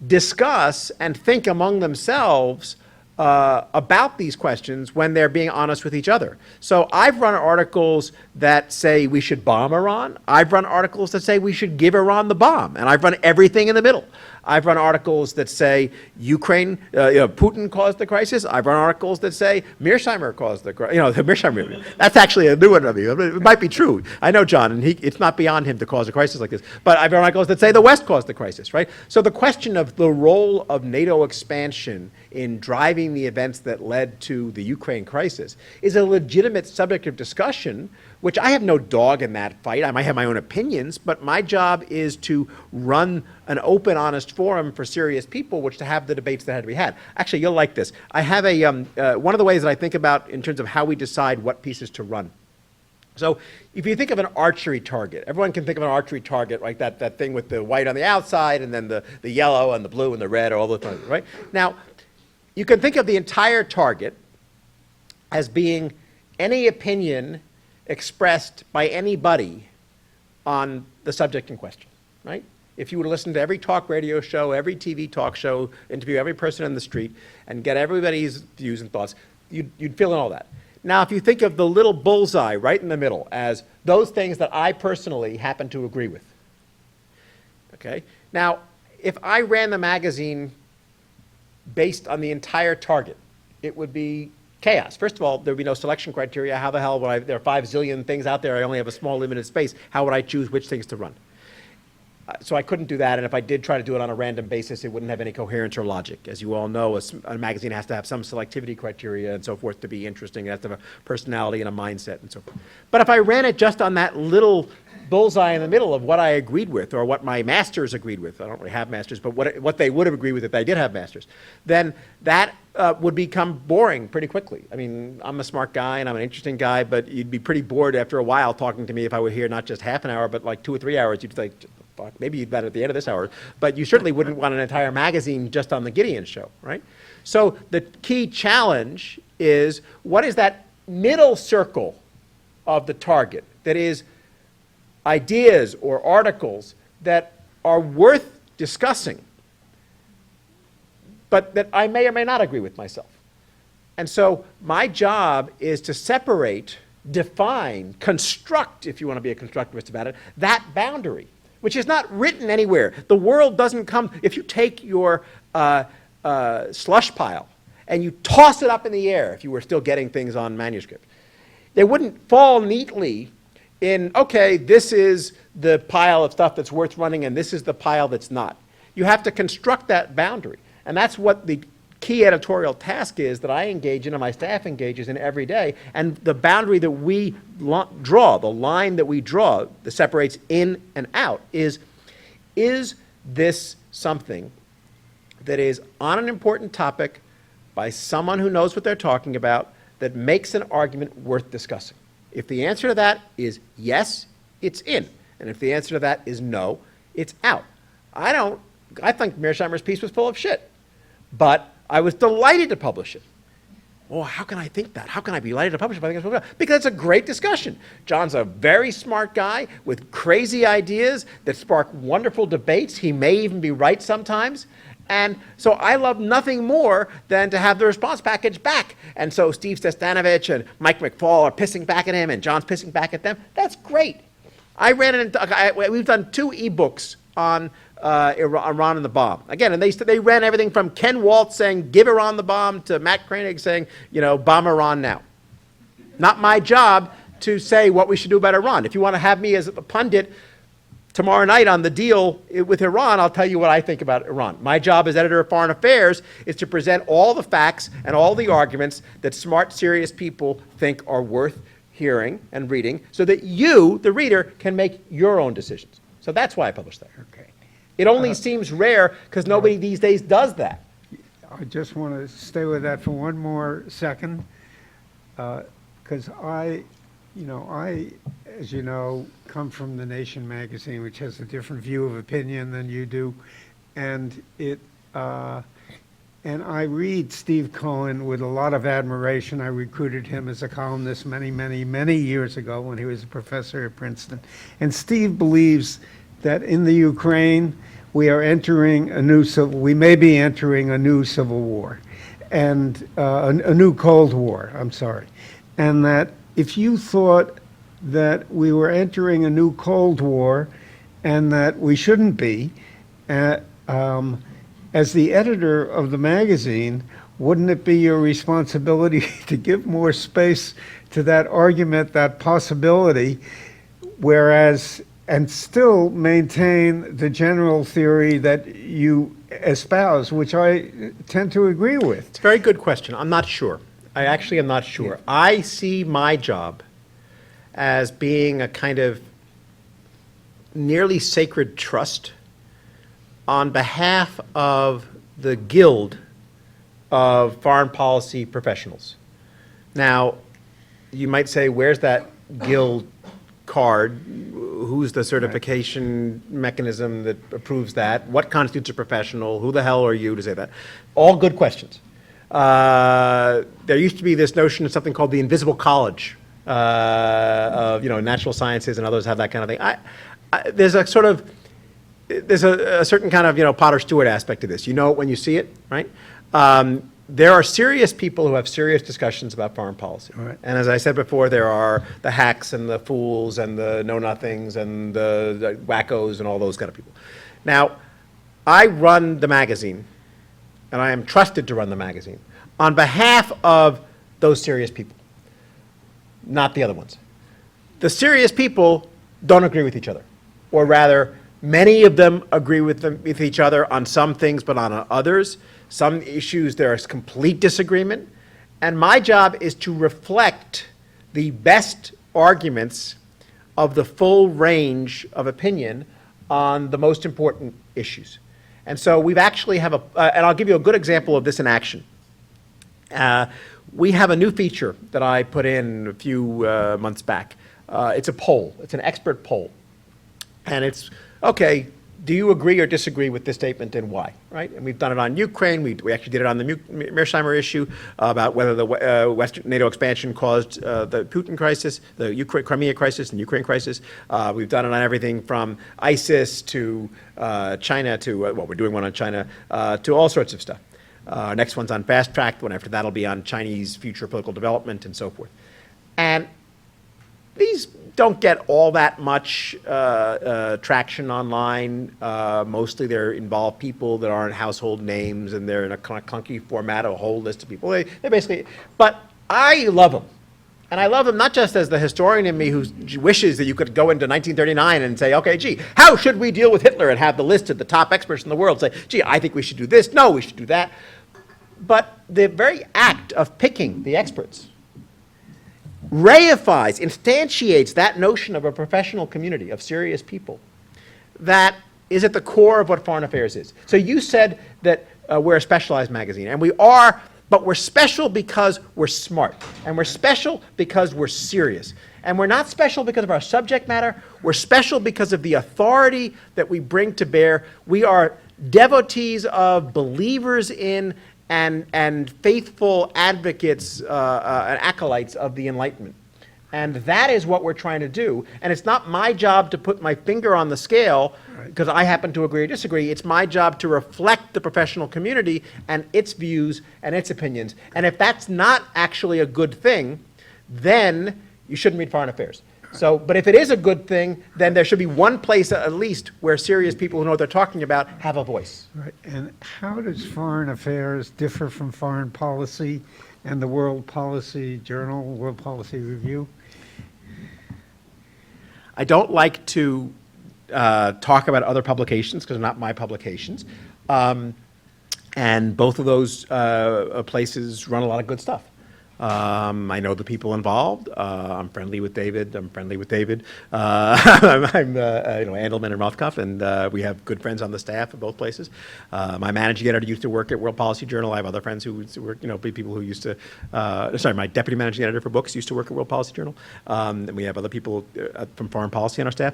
discuss and think among themselves about these questions when they're being honest with each other. So I've run articles that say we should bomb Iran. I've run articles that say we should give Iran the bomb. And I've run everything in the middle. I've run articles that say Ukraine, Putin caused the crisis. I've run articles that say Mearsheimer caused the crisis. Mearsheimer, that's actually a new one of you. It might be true. I know John, and it's not beyond him to cause a crisis like this. But I've run articles that say the West caused the crisis, right? So the question of the role of NATO expansion in driving the events that led to the Ukraine crisis is a legitimate subject of discussion, which I have no dog in that fight. I might have my own opinions, but my job is to run an open, honest forum for serious people, which to have the debates that had to be had. Actually, you'll like this. I have one of the ways that I think about in terms of how we decide what pieces to run. So if you think of an archery target, everyone can think of an archery target, like that thing with the white on the outside and then the yellow and the blue and the red, all the targets, right? Now, you can think of the entire target as being any opinion expressed by anybody on the subject in question, right? If you were to listen to every talk radio show, every TV talk show, interview every person on the street, and get everybody's views and thoughts, you'd fill in all that. Now, if you think of the little bullseye right in the middle as those things that I personally happen to agree with, okay? Now, if I ran the magazine based on the entire target, it would be chaos. First of all, there would be no selection criteria. How the hell would there are 5 zillion things out there. I only have a small limited space. How would I choose which things to run? So I couldn't do that, and if I did try to do it on a random basis, it wouldn't have any coherence or logic. As you all know, a magazine has to have some selectivity criteria and so forth to be interesting. It has to have a personality and a mindset and so forth. But if I ran it just on that little bullseye in the middle of what I agreed with or what my masters agreed with, I don't really have masters, but what they would have agreed with if they did have masters, then that would become boring pretty quickly. I mean, I'm a smart guy and I'm an interesting guy, but you'd be pretty bored after a while talking to me if I were here not just half an hour, but like 2 or 3 hours. You'd think, fuck, maybe you'd bet at the end of this hour, but you certainly wouldn't want an entire magazine just on the Gideon show, right? So the key challenge is, what is that middle circle of the target that is ideas or articles that are worth discussing, but that I may or may not agree with myself. And so my job is to separate, define, construct, if you want to be a constructivist about it, that boundary, which is not written anywhere. The world doesn't come, if you take your slush pile and you toss it up in the air if you were still getting things on manuscript. They wouldn't fall neatly in, okay, this is the pile of stuff that's worth running and this is the pile that's not. You have to construct that boundary. And that's what the key editorial task is that I engage in and my staff engages in every day. And the boundary that we draw, the line that we draw that separates in and out is this something that is on an important topic by someone who knows what they're talking about that makes an argument worth discussing? If the answer to that is yes, it's in. And if the answer to that is no, it's out. I think Mearsheimer's piece was full of shit, but I was delighted to publish it. Well, how can I think that? How can I be delighted to publish it if I think it's because it's a great discussion. John's a very smart guy with crazy ideas that spark wonderful debates. He may even be right sometimes. And so I love nothing more than to have the response package back. And so Steve Sestanovich and Mike McFall are pissing back at him and John's pissing back at them. That's great. We've done 2 ebooks on Iran and the bomb. Again, and they ran everything from Ken Waltz saying, give Iran the bomb, to Matt Koenig saying, bomb Iran now. Not my job to say what we should do about Iran. If you want to have me as a pundit tomorrow night on the deal with Iran, I'll tell you what I think about Iran. My job as editor of Foreign Affairs is to present all the facts and all the arguments that smart, serious people think are worth hearing and reading so that you, the reader, can make your own decisions. So that's why I published that. Okay. It only seems rare because nobody these days does that. I just want to stay with that for one more second, because I, as you know, come from The Nation magazine, which has a different view of opinion than you do, and I read Steve Cohen with a lot of admiration. I recruited him as a columnist many, many, many years ago when he was a professor at Princeton. And Steve believes that in the Ukraine, we may be entering a new civil war, and a new Cold War, I'm sorry. And that if you thought that we were entering a new Cold War and that we shouldn't be, as the editor of the magazine, wouldn't it be your responsibility to give more space to that argument, that possibility, and still maintain the general theory that you espouse, which I tend to agree with? It's a very good question. I'm not sure. I actually am not sure. Yeah. I see my job as being a kind of nearly sacred trust on behalf of the guild of foreign policy professionals. Now, you might say, where's that guild card? Who's the certification mechanism that approves that? What constitutes a professional? Who the hell are you to say that? All good questions. There used to be this notion of something called the invisible college of natural sciences, and others have that kind of thing. There's a certain kind of Potter Stewart aspect to this. You know it when you see it, right? There are serious people who have serious discussions about foreign policy. Right. And as I said before, there are the hacks and the fools and the know-nothings and the wackos and all those kind of people. Now, I run the magazine, and I am trusted to run the magazine on behalf of those serious people, not the other ones. The serious people don't agree with each other, or rather, many of them agree with each other on some things, but on others. Some issues there is complete disagreement. And my job is to reflect the best arguments of the full range of opinion on the most important issues. And so we've actually have and I'll give you a good example of this in action. We have a new feature that I put in a few months back. It's a poll. It's an expert poll. And it's, okay, do you agree or disagree with this statement and why, right? And we've done it on Ukraine. We actually did it on the Mearsheimer issue about whether the Western NATO expansion caused the Putin crisis, the Crimea crisis and Ukraine crisis. We've done it on everything from ISIS to China to, we're doing one on China, to all sorts of stuff. Next one's on fast track. One after that will be on Chinese future political development and so forth. And these don't get all that much traction online. Mostly they involve people that aren't household names, and they're in a kind of clunky format, a whole list of people. They basically, but I love them. And I love them not just as the historian in me who wishes that you could go into 1939 and say, okay, gee, how should we deal with Hitler, and have the list of the top experts in the world say, gee, I think we should do this, no, we should do that. But the very act of picking the experts reifies, instantiates that notion of a professional community of serious people that is at the core of what Foreign Affairs is. So you said that we're a specialized magazine, and we are, but we're special because we're smart, and we're special because we're serious. And we're not special because of our subject matter, we're special because of the authority that we bring to bear. We are devotees of, believers in, and faithful advocates and acolytes of the Enlightenment. And that is what we're trying to do. And it's not my job to put my finger on the scale because I happen to agree or disagree. It's my job to reflect the professional community and its views and its opinions. And if that's not actually a good thing, then you shouldn't read Foreign Affairs. So, but if it is a good thing, then there should be one place at least where serious people who know what they're talking about have a voice. Right. And how does Foreign Affairs differ from Foreign Policy and the World Policy Journal, World Policy Review? I don't like to talk about other publications because they're not my publications. And both of those places run a lot of good stuff. I know the people involved. I'm friendly with David. I'm you know, Andelman and Rothkopf, and we have good friends on the staff at both places. My managing editor used to work at World Policy Journal. I have other friends who work, you know, people who used to, sorry, my deputy managing editor for books used to work at World Policy Journal. And we have other people from Foreign Policy on our staff.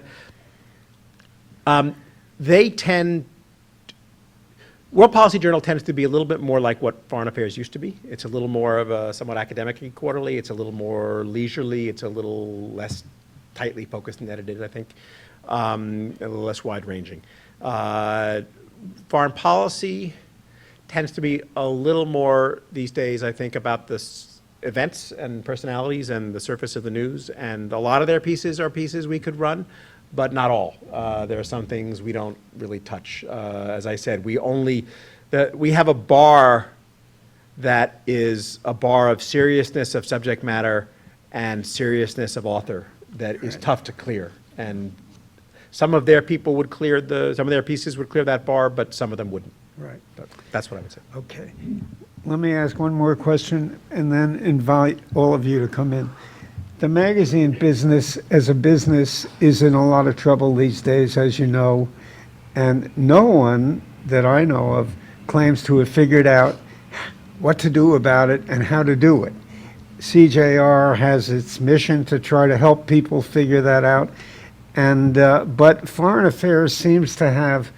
World Policy Journal tends to be a little bit more like what Foreign Affairs used to be. It's a little more of a somewhat academic quarterly. It's a little more leisurely. It's a little less tightly focused and edited, I think, a little less wide-ranging. Foreign Policy tends to be a little more these days, I think, about the events and personalities and the surface of the news. And a lot of their pieces are pieces we could run, but not all. There are some things we don't really touch. As I said, we have a bar that is a bar of seriousness of subject matter and seriousness of author that is tough to clear. And some of their people would clear some of their pieces would clear that bar, but some of them wouldn't. Right. But that's what I would say. Okay. Let me ask one more question and then invite all of you to come in. The magazine business as a business is in a lot of trouble these days, as you know, and no one that I know of claims to have figured out what to do about it and how to do it. CJR has its mission to try to help people figure that out, and but Foreign Affairs seems to have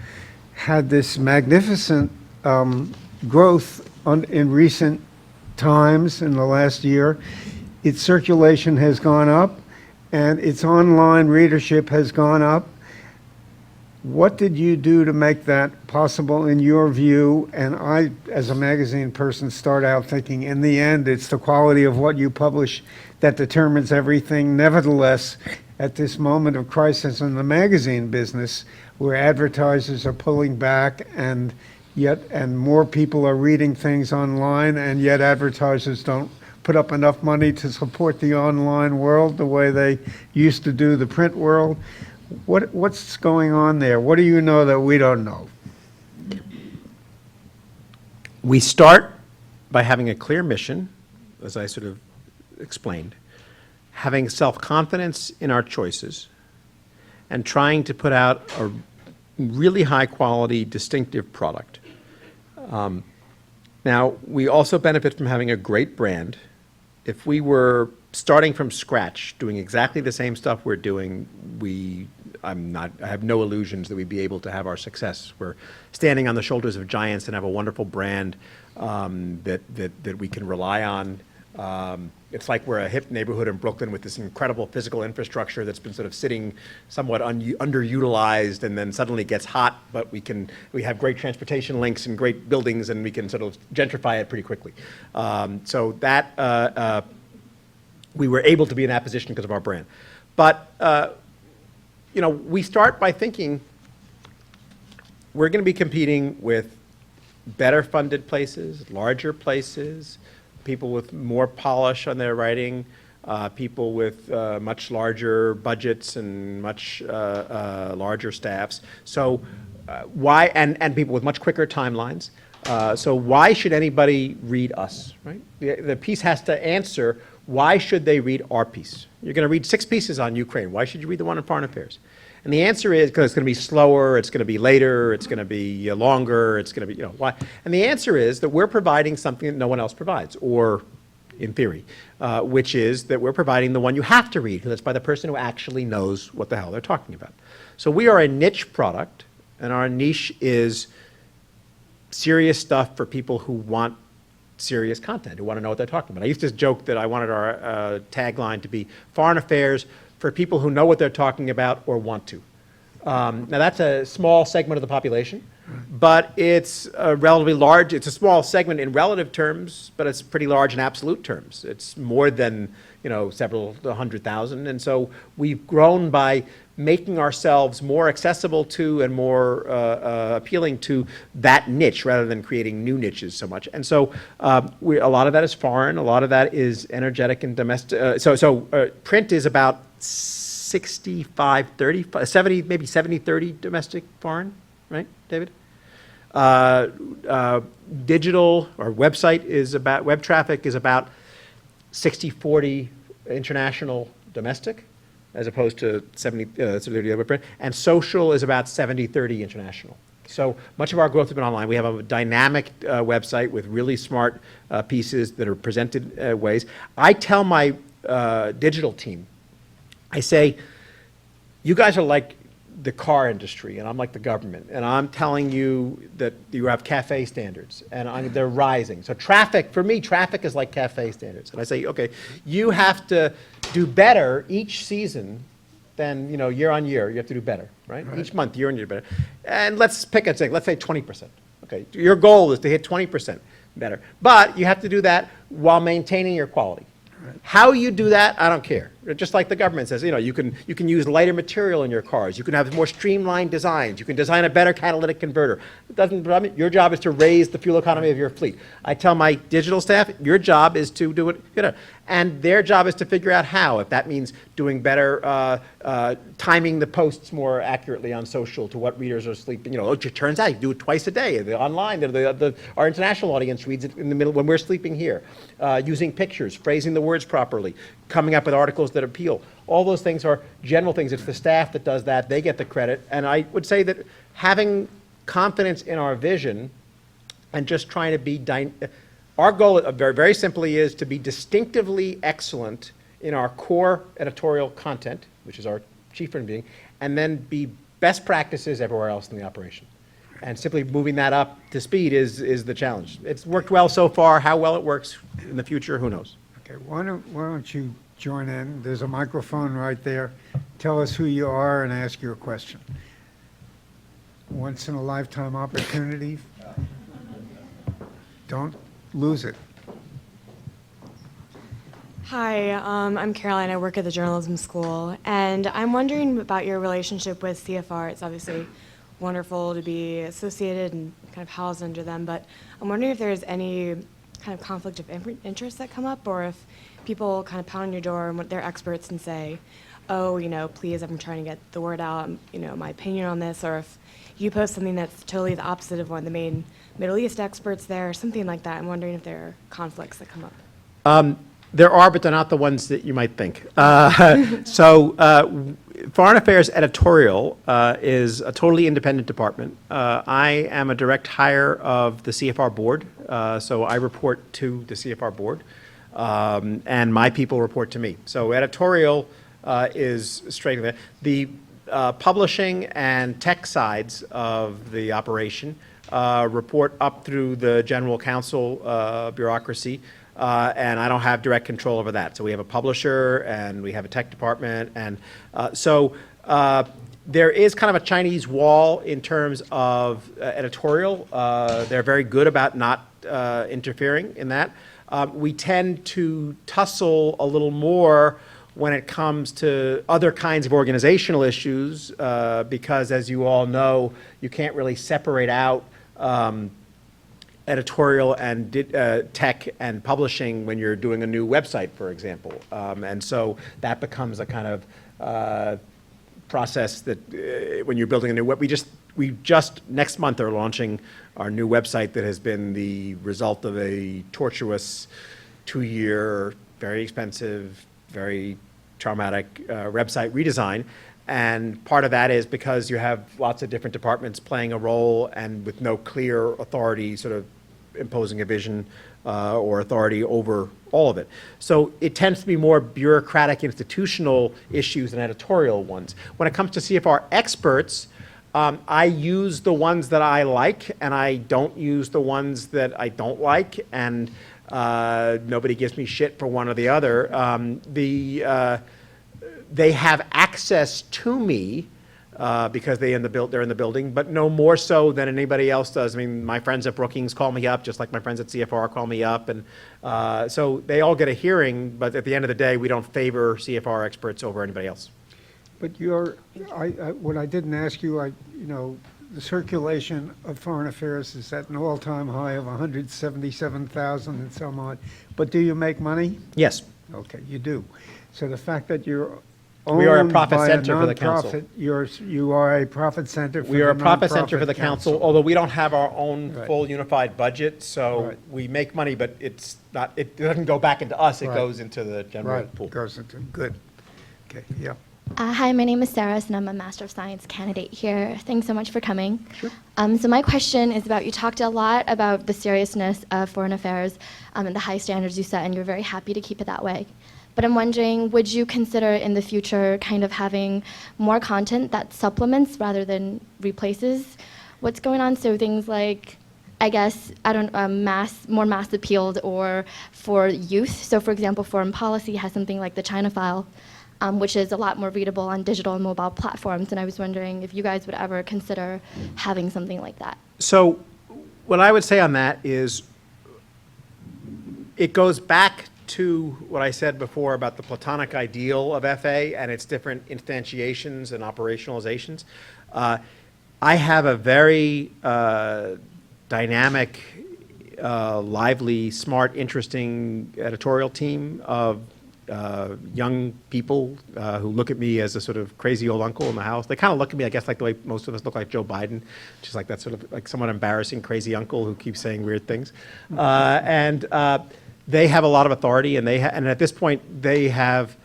had this magnificent growth in recent times in the last year. Its circulation has gone up, and its online readership has gone up. What did you do to make that possible in your view? And I, as a magazine person, start out thinking, in the end, it's the quality of what you publish that determines everything. Nevertheless, at this moment of crisis in the magazine business, where advertisers are pulling back and more people are reading things online, and yet advertisers don't put up enough money to support the online world the way they used to do the print world. What's going on there? What do you know that we don't know? We start by having a clear mission, as I sort of explained, having self-confidence in our choices, and trying to put out a really high-quality, distinctive product. Now, we also benefit from having a great brand. If we were starting from scratch, doing exactly the same stuff we're doing, I have no illusions that we'd be able to have our success. We're standing on the shoulders of giants and have a wonderful brand that we can rely on. It's like we're a hip neighborhood in Brooklyn with this incredible physical infrastructure that's been sort of sitting somewhat underutilized, and then suddenly gets hot, but we have great transportation links and great buildings, and we can sort of gentrify it pretty quickly. So that we were able to be in that position because of our brand. But we start by thinking we're going to be competing with better funded places, larger places, people with more polish on their writing, people with much larger budgets and much larger staffs. So why, and people with much quicker timelines. So why should anybody read us, right? The piece has to answer, why should they read our piece? You're going to read 6 pieces on Ukraine. Why should you read the one on foreign affairs? And the answer is because it's going to be slower, it's going to be later, it's going to be longer, it's going to be, why? And the answer is that we're providing something that no one else provides, or in theory, which is that we're providing the one you have to read, because it's by the person who actually knows what the hell they're talking about. So we are a niche product, and our niche is serious stuff for people who want serious content, who want to know what they're talking about. I used to joke that I wanted our tagline to be foreign affairs for people who know what they're talking about or want to. Now that's a small segment of the population, but it's a relatively large, it's a small segment in relative terms, but it's pretty large in absolute terms. It's more than, several 100,000. And so we've grown by making ourselves more accessible to and more appealing to that niche rather than creating new niches so much. And so a lot of that is foreign, a lot of that is energetic and domestic. Print is about 65, 30, 70, maybe 70, 30 domestic, foreign, right, David? Digital or website is about, web traffic is about 60, 40 international, domestic, as opposed to 70, 30 other print. And social is about 70, 30 international. So much of our growth has been online. We have a dynamic website with really smart pieces that are presented ways. I tell my digital team, I say, you guys are like the car industry, and I'm like the government, and I'm telling you that you have CAFE standards, and they're rising. So traffic, for me, traffic is like CAFE standards. And I say, okay, you have to do better each season than, year on year. You have to do better, right? Each month, year on year, better. And let's pick a thing. Let's say 20%. Okay, your goal is to hit 20% better. But you have to do that while maintaining your quality. How you do that, I don't care. Just like the government says, you can use lighter material in your cars. You can have more streamlined designs. You can design a better catalytic converter. It doesn't, your job is to raise the fuel economy of your fleet. I tell my digital staff, your job is to do it, and their job is to figure out how. If that means doing better, timing the posts more accurately on social to what readers are sleeping. It turns out you do it twice a day. Online, our international audience reads it in the middle when we're sleeping here. Using pictures, phrasing the words properly, coming up with articles that appeal. All those things are general things. It's the staff that does that. They get the credit. And I would say that having confidence in our vision and just trying to be, our goal very, very simply is to be distinctively excellent in our core editorial content, which is our chief being, and then be best practices everywhere else in the operation. And simply moving that up to speed is the challenge. It's worked well so far. How well it works in the future, who knows? Okay, why don't you join in? There's a microphone right there. Tell us who you are and ask your question. Once in a lifetime opportunity. Don't lose it. Hi, I'm Caroline. I work at the journalism school, and I'm wondering about your relationship with CFR. It's obviously wonderful to be associated and kind of housed under them, but I'm wondering if there's any kind of conflict of interest that come up, or if people kind of pound on your door and they're experts and say, oh, please, I'm trying to get the word out, my opinion on this, or if you post something that's totally the opposite of one of the main Middle East experts there, or something like that. I'm wondering if there are conflicts that come up. There are, but they're not the ones that you might think. Foreign Affairs Editorial is a totally independent department. I am a direct hire of the CFR board, so I report to the CFR board, and my people report to me. So editorial is straight in there. The publishing and tech sides of the operation report up through the general counsel bureaucracy, and I don't have direct control over that. So we have a publisher and we have a tech department, and there is kind of a Chinese wall in terms of editorial. They're very good about not interfering in that. We tend to tussle a little more when it comes to other kinds of organizational issues, because as you all know, you can't really separate out editorial and tech and publishing when you're doing a new website, for example. And so that becomes a kind of process that when you're building a new web, we just next month are launching our new website that has been the result of a tortuous 2-year, very expensive, very traumatic website redesign. And part of that is because you have lots of different departments playing a role and with no clear authority sort of imposing a vision or authority over all of it. So it tends to be more bureaucratic institutional issues than editorial ones. When it comes to CFR experts, I use the ones that I like, and I don't use the ones that I don't like, and nobody gives me shit for one or the other. They have access to me because they're in the building, but no more so than anybody else does. I mean, my friends at Brookings call me up, just like my friends at CFR call me up, and so they all get a hearing, but at the end of the day, we don't favor CFR experts over anybody else. But what I didn't ask you, the circulation of foreign affairs is at an all-time high of 177,000 and some odd. But do you make money? Yes. Okay, you do. So the fact that you're We are a owned profit by center for the council. nonprofit, you are a profit center for We are a the profit center for nonprofit the council, although we don't have our own Right. full unified budget, so Right. we make money, but it doesn't go back into us, it Right. goes into the general Right, pool. goes into, good. Okay, yeah. Hi, my name is Sarah, and I'm a Master of Science candidate here. Thanks so much for coming. Sure. So my question is about, you talked a lot about the seriousness of foreign affairs and the high standards you set, and you're very happy to keep it that way. But I'm wondering, would you consider in the future kind of having more content that supplements rather than replaces what's going on? So things like, I guess, more mass appealed or for youth. So for example, foreign policy has something like the China File, which is a lot more readable on digital and mobile platforms. And I was wondering if you guys would ever consider having something like that. So what I would say on that is it goes back to what I said before about the Platonic ideal of FA and its different instantiations and operationalizations. I have a very dynamic, lively, smart, interesting editorial team of young people who look at me as a sort of crazy old uncle in the house. They kind of look at me, I guess, like the way most of us look like Joe Biden, which is like that sort of like somewhat embarrassing crazy uncle who keeps saying weird things. They have a lot of authority, and and at this point they have.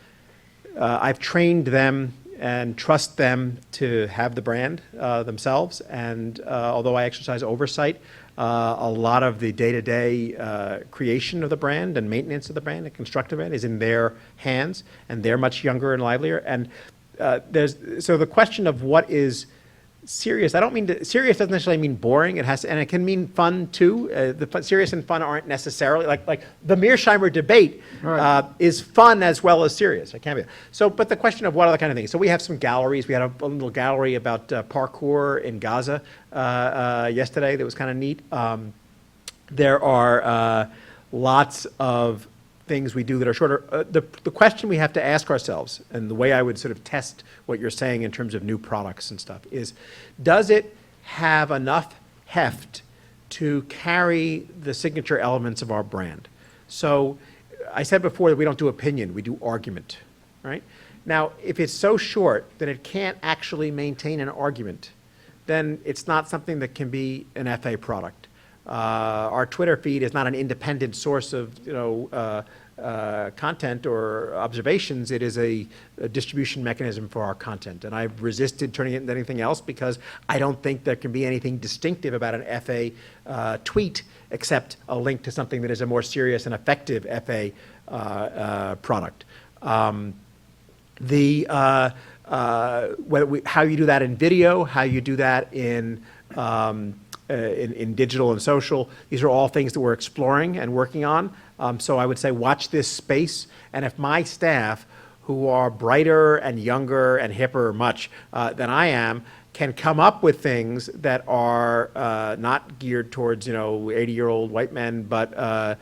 I've trained them and trust them to have the brand themselves. And although I exercise oversight, a lot of the day-to-day creation of the brand and maintenance of the brand and construction of it is in their hands, and they're much younger and livelier. And so the question of what is serious, I don't mean serious doesn't necessarily mean boring. And it can mean fun too. Serious and fun aren't necessarily like the Mearsheimer debate Right. is fun as well as serious. It can be. So, but the question of what other kind of things. So we have some galleries. We had a little gallery about parkour in Gaza yesterday that was kind of neat. There are lots of things we do that are shorter. The question we have to ask ourselves, and the way I would sort of test what you're saying in terms of new products and stuff, is does it have enough heft to carry the signature elements of our brand? So I said before that we don't do opinion, we do argument, right? Now, if it's so short that it can't actually maintain an argument, then it's not something that can be an FA product. Our Twitter feed is not an independent source of content or observations. It is a distribution mechanism for our content. And I've resisted turning it into anything else because I don't think there can be anything distinctive about an FA tweet except a link to something that is a more serious and effective FA product. How you do that in video, how you do that in digital and social. These are all things that we're exploring and working on. So I would say watch this space. And if my staff, who are brighter and younger and hipper much than I am, can come up with things that are not geared towards 80-year-old white men, but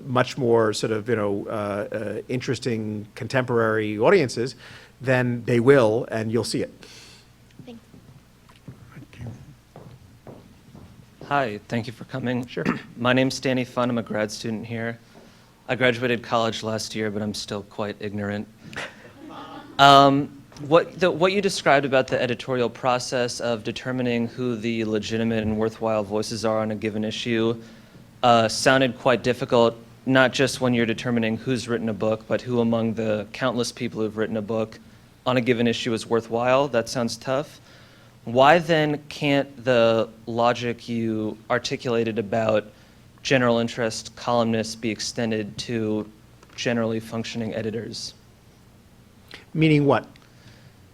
much more sort of interesting contemporary audiences, then they will, and you'll see it. Thanks. Hi, thank you for coming. Sure. My name's Danny Fun. I'm a grad student here. I graduated college last year, but I'm still quite ignorant. What you described about the editorial process of determining who the legitimate and worthwhile voices are on a given issue sounded quite difficult, not just when you're determining who's written a book, but who among the countless people who've written a book on a given issue is worthwhile. That sounds tough. Why then can't the logic you articulated about general interest columnists be extended to generally functioning editors? Meaning what?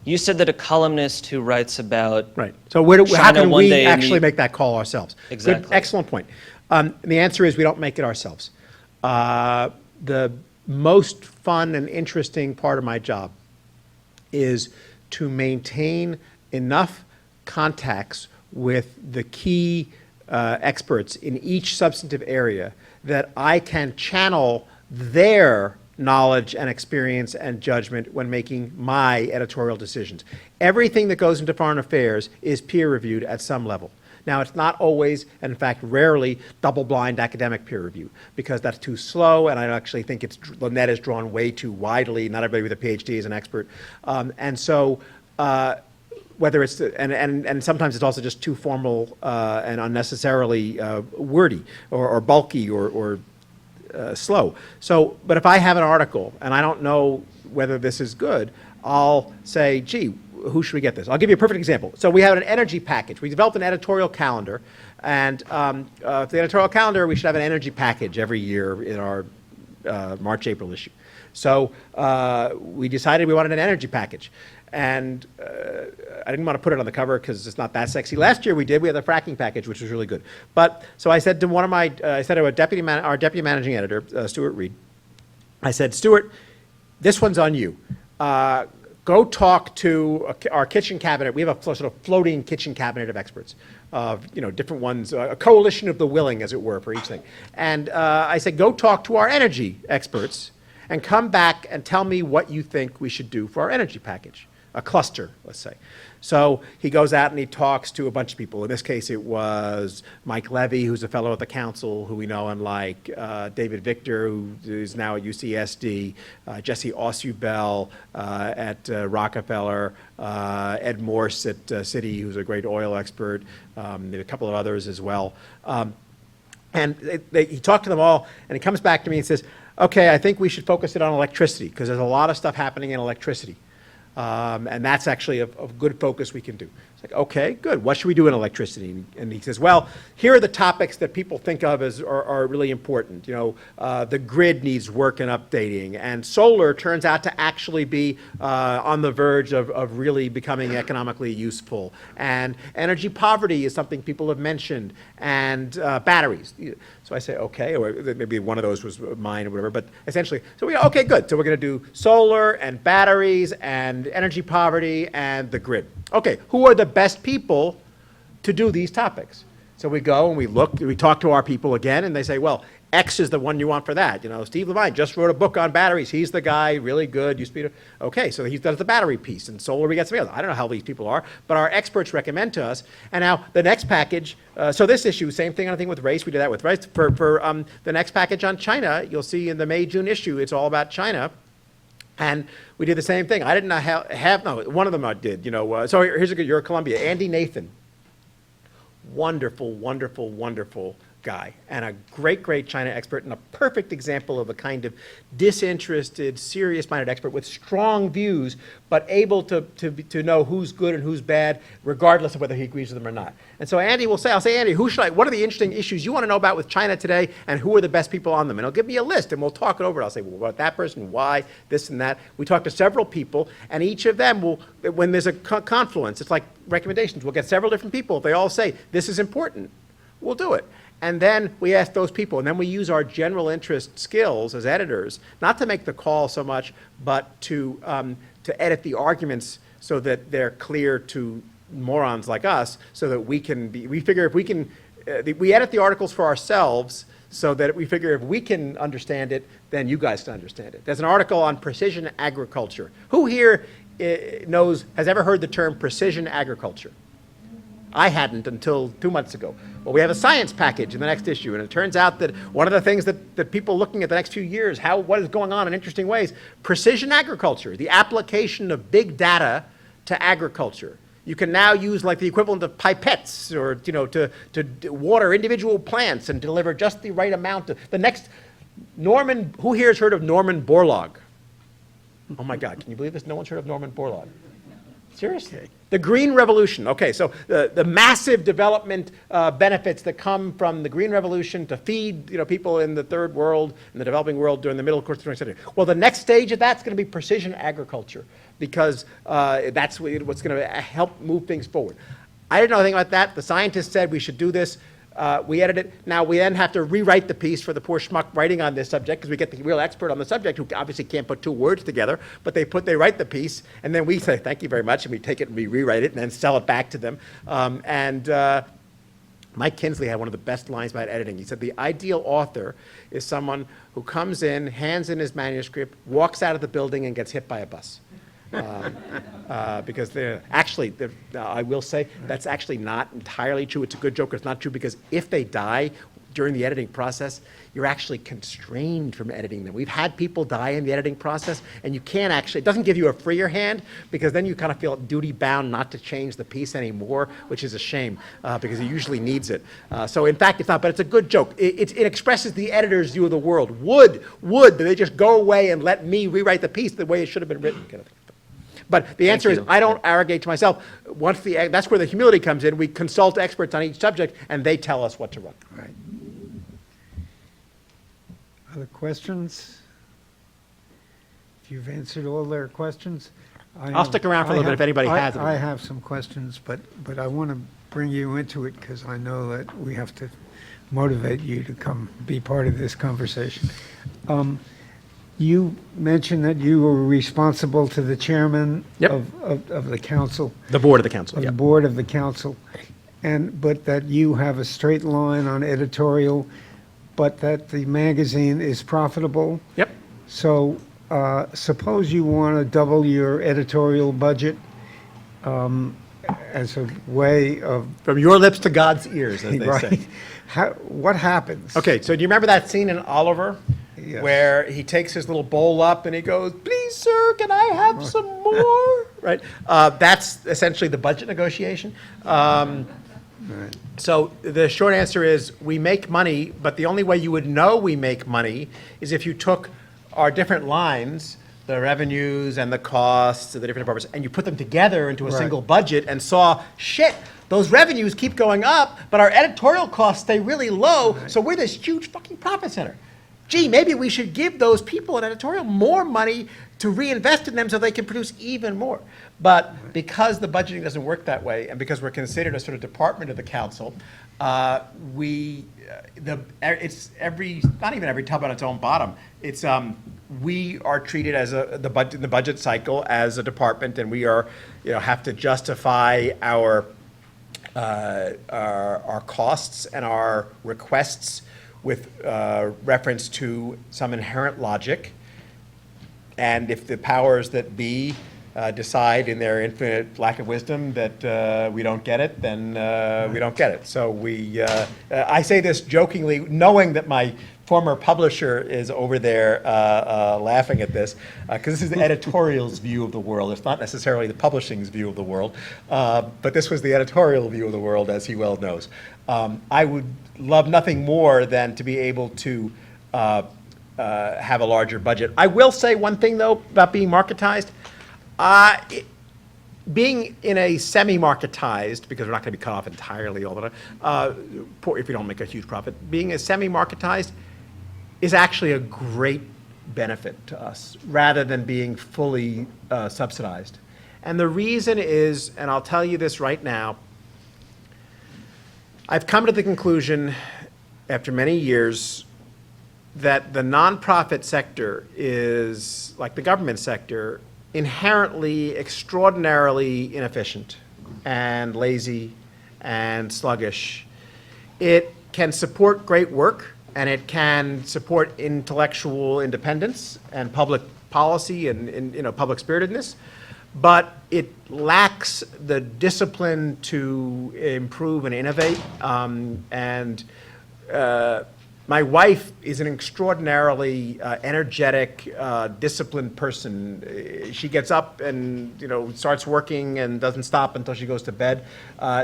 You said that a columnist who writes about Right. So how China can one we day in actually the- make that call ourselves? Exactly. Good, excellent point. The answer is we don't make it ourselves. The most fun and interesting part of my job is to maintain enough contacts with the key experts in each substantive area that I can channel their knowledge and experience and judgment when making my editorial decisions. Everything that goes into foreign affairs is peer reviewed at some level. Now, it's not always, and in fact, rarely, double-blind academic peer review, because that's too slow, and I actually think the net is drawn way too widely. Not everybody with a PhD is an expert. And so, whether it's, and sometimes it's also just too formal and unnecessarily wordy or bulky or slow. So, but if I have an article and I don't know whether this is good, I'll say, gee, who should we get this? I'll give you a perfect example. So we have an energy package. We developed an editorial calendar, and for the editorial calendar, we should have an energy package every year in our March, April issue. So we decided we wanted an energy package. And I didn't want to put it on the cover because it's not that sexy. Last year we did. We had the fracking package, which was really good. But so I said to one of my, I said to our deputy managing editor, Stuart Reed, I said, Stuart, this one's on you. Go talk to our kitchen cabinet. We have a sort of floating kitchen cabinet of experts, different ones, a coalition of the willing, as it were, for each thing. And I said, go talk to our energy experts and come back and tell me what you think we should do for our energy package. A cluster, let's say. So he goes out and he talks to a bunch of people. In this case, it was Mike Levy, who's a fellow at the council, who we know and like, David Victor, who is now at UCSD, Jesse Ausubel at Rockefeller, Ed Morse at Citi, who's a great oil expert, a couple of others as well. And he talked to them all, and he comes back to me and says, okay, I think we should focus it on electricity, because there's a lot of stuff happening in electricity. And that's actually a good focus we can do. It's like, okay, good. What should we do in electricity? And he says, well, here are the topics that people think of as are really important. The grid needs work and updating, and solar turns out to actually be on the verge of really becoming economically useful. And energy poverty is something people have mentioned, and batteries. So I say, okay, or maybe one of those was mine or whatever, but essentially, okay, good. So we're going to do solar and batteries and energy poverty and the grid. Okay, who are the best people to do these topics? So we go and we look, we talk to our people again, and they say, well, X is the one you want for that. Steve Levine just wrote a book on batteries. He's the guy, really good. Okay, so he does the battery piece, and solar we get somebody else. I don't know how these people are, but our experts recommend to us. And now the next package, so this issue, same thing, I think, with race. We did that with race. For the next package on China, you'll see in the May-June issue, it's all about China. And we did the same thing. I didn't have no, one of them I did, so here's a good, you're at Columbia. Andy Nathan, wonderful, wonderful, wonderful guy, and a great, great China expert, and a perfect example of a kind of disinterested, serious-minded expert with strong views, but able to know who's good and who's bad, regardless of whether he agrees with them or not. And so Andy will say, I'll say, Andy, what are the interesting issues you want to know about with China today, and who are the best people on them? And he'll give me a list, and we'll talk it over. I'll say, well, about that person, why, this and that. We talk to several people, and each of them will, when there's a confluence, it's like recommendations. We'll get several different people. If they all say, this is important, we'll do it. And then we ask those people, and then we use our general interest skills as editors, not to make the call so much, but to edit the arguments so that they're clear to morons like us, so that we figure if we can, we edit the articles for ourselves so that we figure if we can understand it, then you guys can understand it. There's an article on precision agriculture. Who here has ever heard the term precision agriculture? I hadn't until 2 months ago. Well, we have a science package in the next issue, and it turns out that one of the things that people looking at the next few years, what is going on in interesting ways, precision agriculture, the application of big data to agriculture. You can now use like the equivalent of pipettes or, to water individual plants and deliver just the right amount. Who here has heard of Norman Borlaug? Oh my God, can you believe this? No one's heard of Norman Borlaug. Seriously. The Green Revolution. Okay, so the massive development benefits that come from the Green Revolution to feed people in the third world, in the developing world during the middle course of the 20th century. Well, the next stage of that's going to be precision agriculture, because that's what's going to help move things forward. I didn't know anything about that. The scientists said we should do this. We edit it. Now we then have to rewrite the piece for the poor schmuck writing on this subject, because we get the real expert on the subject who obviously can't put two words together, but they write the piece, and then we say thank you very much, and we take it and we rewrite it and then sell it back to them. Mike Kinsley had one of the best lines about editing. He said the ideal author is someone who comes in, hands in his manuscript, walks out of the building, and gets hit by a bus. Because I will say that's actually not entirely true. It's a good joke. It's not true, because if they die during the editing process, you're actually constrained from editing them. We've had people die in the editing process, and you can't actually, it doesn't give you a freer hand, because then you kind of feel duty bound not to change the piece anymore, which is a shame, because it usually needs it. So in fact, it's not, but it's a good joke. It expresses the editor's view of the world. Would they just go away and let me rewrite the piece the way it should have been written, kind of thing. But the answer is, I don't arrogate to myself. That's where the humility comes in. We consult experts on each subject, and they tell us what to run. Right. Other questions? If you've answered all their questions. I'll stick around for a little bit if anybody has them. I have some questions, but I want to bring you into it, because I know that we have to motivate you to come be part of this conversation. You mentioned that you were responsible to the chairman Yep. of the council, The board of the council, of yeah. the board of the council, but that you have a straight line on editorial, but that the magazine is profitable. Yep. So suppose you want to double your editorial budget as a way of, From your lips to God's ears, as they say. right? What happens? Okay, so do you remember that scene in Oliver? Yes. Where he takes his little bowl up and he goes, "Please, sir, can I have some more?" Right? That's essentially the budget negotiation. Right. So the short answer is we make money, but the only way you would know we make money is if you took our different lines, the revenues and the costs of the different departments, and you put them together into a Right. single budget and saw, shit, those revenues keep going up, but our editorial costs stay really low, so we're this huge fucking profit center. Gee, maybe we should give those people in editorial more money to reinvest in them so they can produce even more. But because the budgeting doesn't work that way, and because we're considered a sort of department of the council, it's not even every tub on its own bottom. It's we are treated as the budget cycle as a department, and we are have to justify our costs and our requests with reference to some inherent logic. And if the powers that be decide in their infinite lack of wisdom that we don't get it, then we don't get it. So I say this jokingly, knowing that my former publisher is over there laughing at this, because this is the editorial's view of the world. It's not necessarily the publishing's view of the world, but this was the editorial view of the world, as he well knows. I would love nothing more than to be able to have a larger budget. I will say one thing, though, about being marketized. Being in a semi-marketized, because we're not going to be cut off entirely all the time, if we don't make a huge profit, being a semi-marketized is actually a great benefit to us, rather than being fully subsidized. And the reason is, and I'll tell you this right now, I've come to the conclusion, after many years, that the nonprofit sector is, like the government sector, inherently extraordinarily inefficient and lazy and sluggish. It can support great work, and it can support intellectual independence and public policy and public spiritedness, but it lacks the discipline to improve and innovate. My wife is an extraordinarily energetic, disciplined person. She gets up and starts working and doesn't stop until she goes to bed.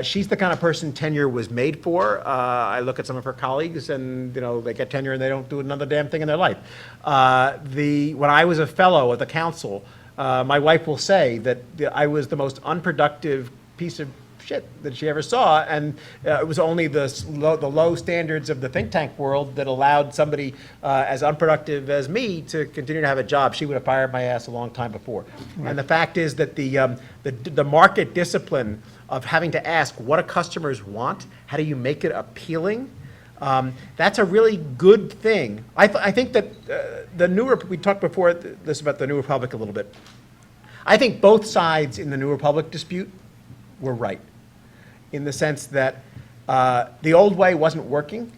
She's the kind of person tenure was made for. I look at some of her colleagues, and they get tenure and they don't do another damn thing in their life. When I was a fellow at the council, my wife will say that I was the most unproductive piece of shit that she ever saw, and it was only the low standards of the think tank world that allowed somebody as unproductive as me to continue to have a job. She would have fired my ass a long time before. Right. And the fact is that the market discipline of having to ask what do customers want, how do you make it appealing, that's a really good thing. I think that we talked before this about the New Republic a little bit. I think both sides in the New Republic dispute were right, in the sense that the old way wasn't working,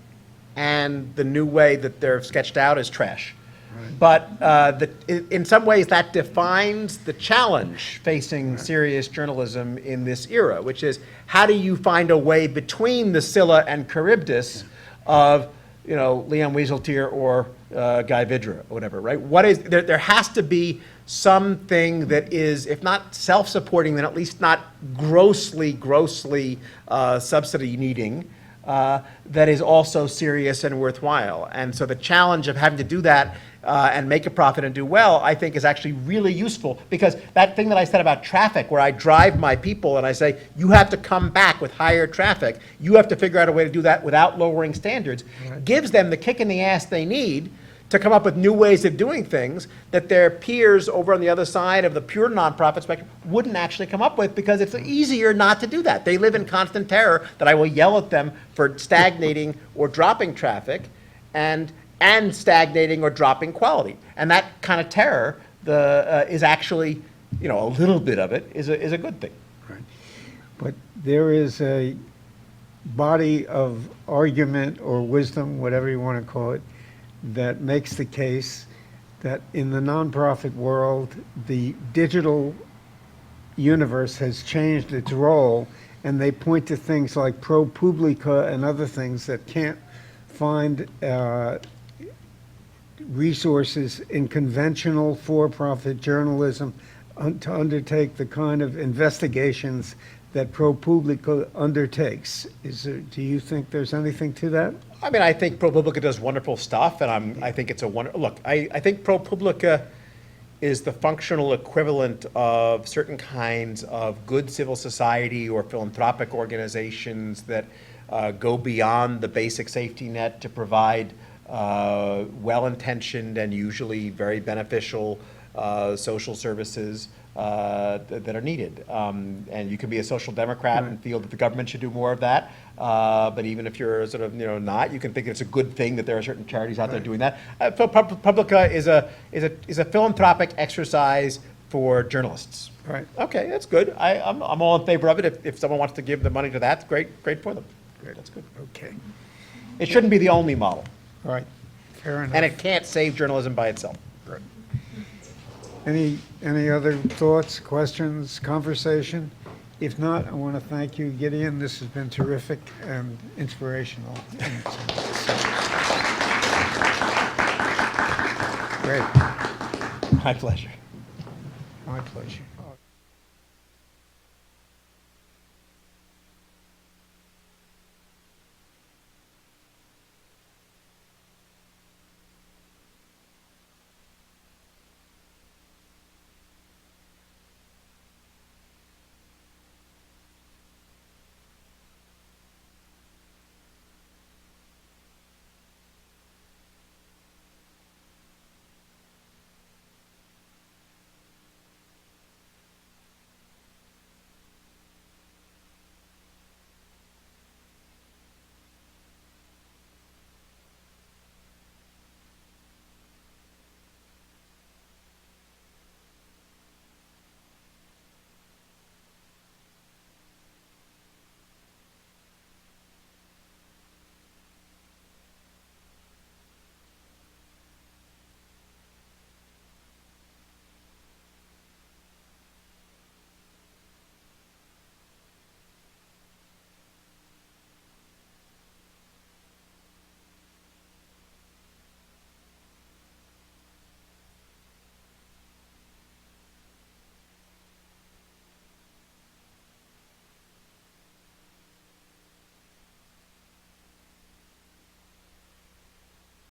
and the new way that they're sketched out is trash. Right. But in some ways, that defines the challenge facing serious journalism in this era, which is how do you find a way between the Scylla and Charybdis of Leon Wieseltier or Guy Vidra or whatever, right? There has to be something that is, if not self-supporting, then at least not grossly subsidy needing, that is also serious and worthwhile. And so the challenge of having to do that and make a profit and do well, I think is actually really useful, because that thing that I said about traffic, where I drive my people and I say, you have to come back with higher traffic, you have to figure out a way to do that without lowering standards, gives them the kick in the ass they need to come up with new ways of doing things that their peers over on the other side of the pure nonprofit spectrum wouldn't actually come up with, because it's easier not to do that. They live in constant terror that I will yell at them for stagnating or dropping traffic and stagnating or dropping quality. And that kind of terror is actually, a little bit of it is a good thing. Right. But there is a body of argument or wisdom, whatever you want to call it, that makes the case that in the nonprofit world, the digital universe has changed its role, and they point to things like ProPublica and other things that can't find resources in conventional for-profit journalism to undertake the kind of investigations that ProPublica undertakes. Do you think there's anything to that? I mean, I think ProPublica does wonderful stuff, and I think it's a wonderful look. I think ProPublica is the functional equivalent of certain kinds of good civil society or philanthropic organizations that go beyond the basic safety net to provide well-intentioned and usually very beneficial social services that are needed. And you can be a social democrat and feel that the government should do more of that. But even if you're sort of not, you can think it's a good thing that there are certain charities out there doing that. ProPublica is a philanthropic exercise for journalists. Right. Okay, that's good. I'm all in favor of it. If someone wants to give the money to that, great for them. Great, that's good. Okay. It shouldn't be the only model. All right. Fair enough. And it can't save journalism by itself. Right. Any other thoughts, questions, conversation? If not, I want to thank you, Gideon. This has been terrific and inspirational. Great. My pleasure. My pleasure.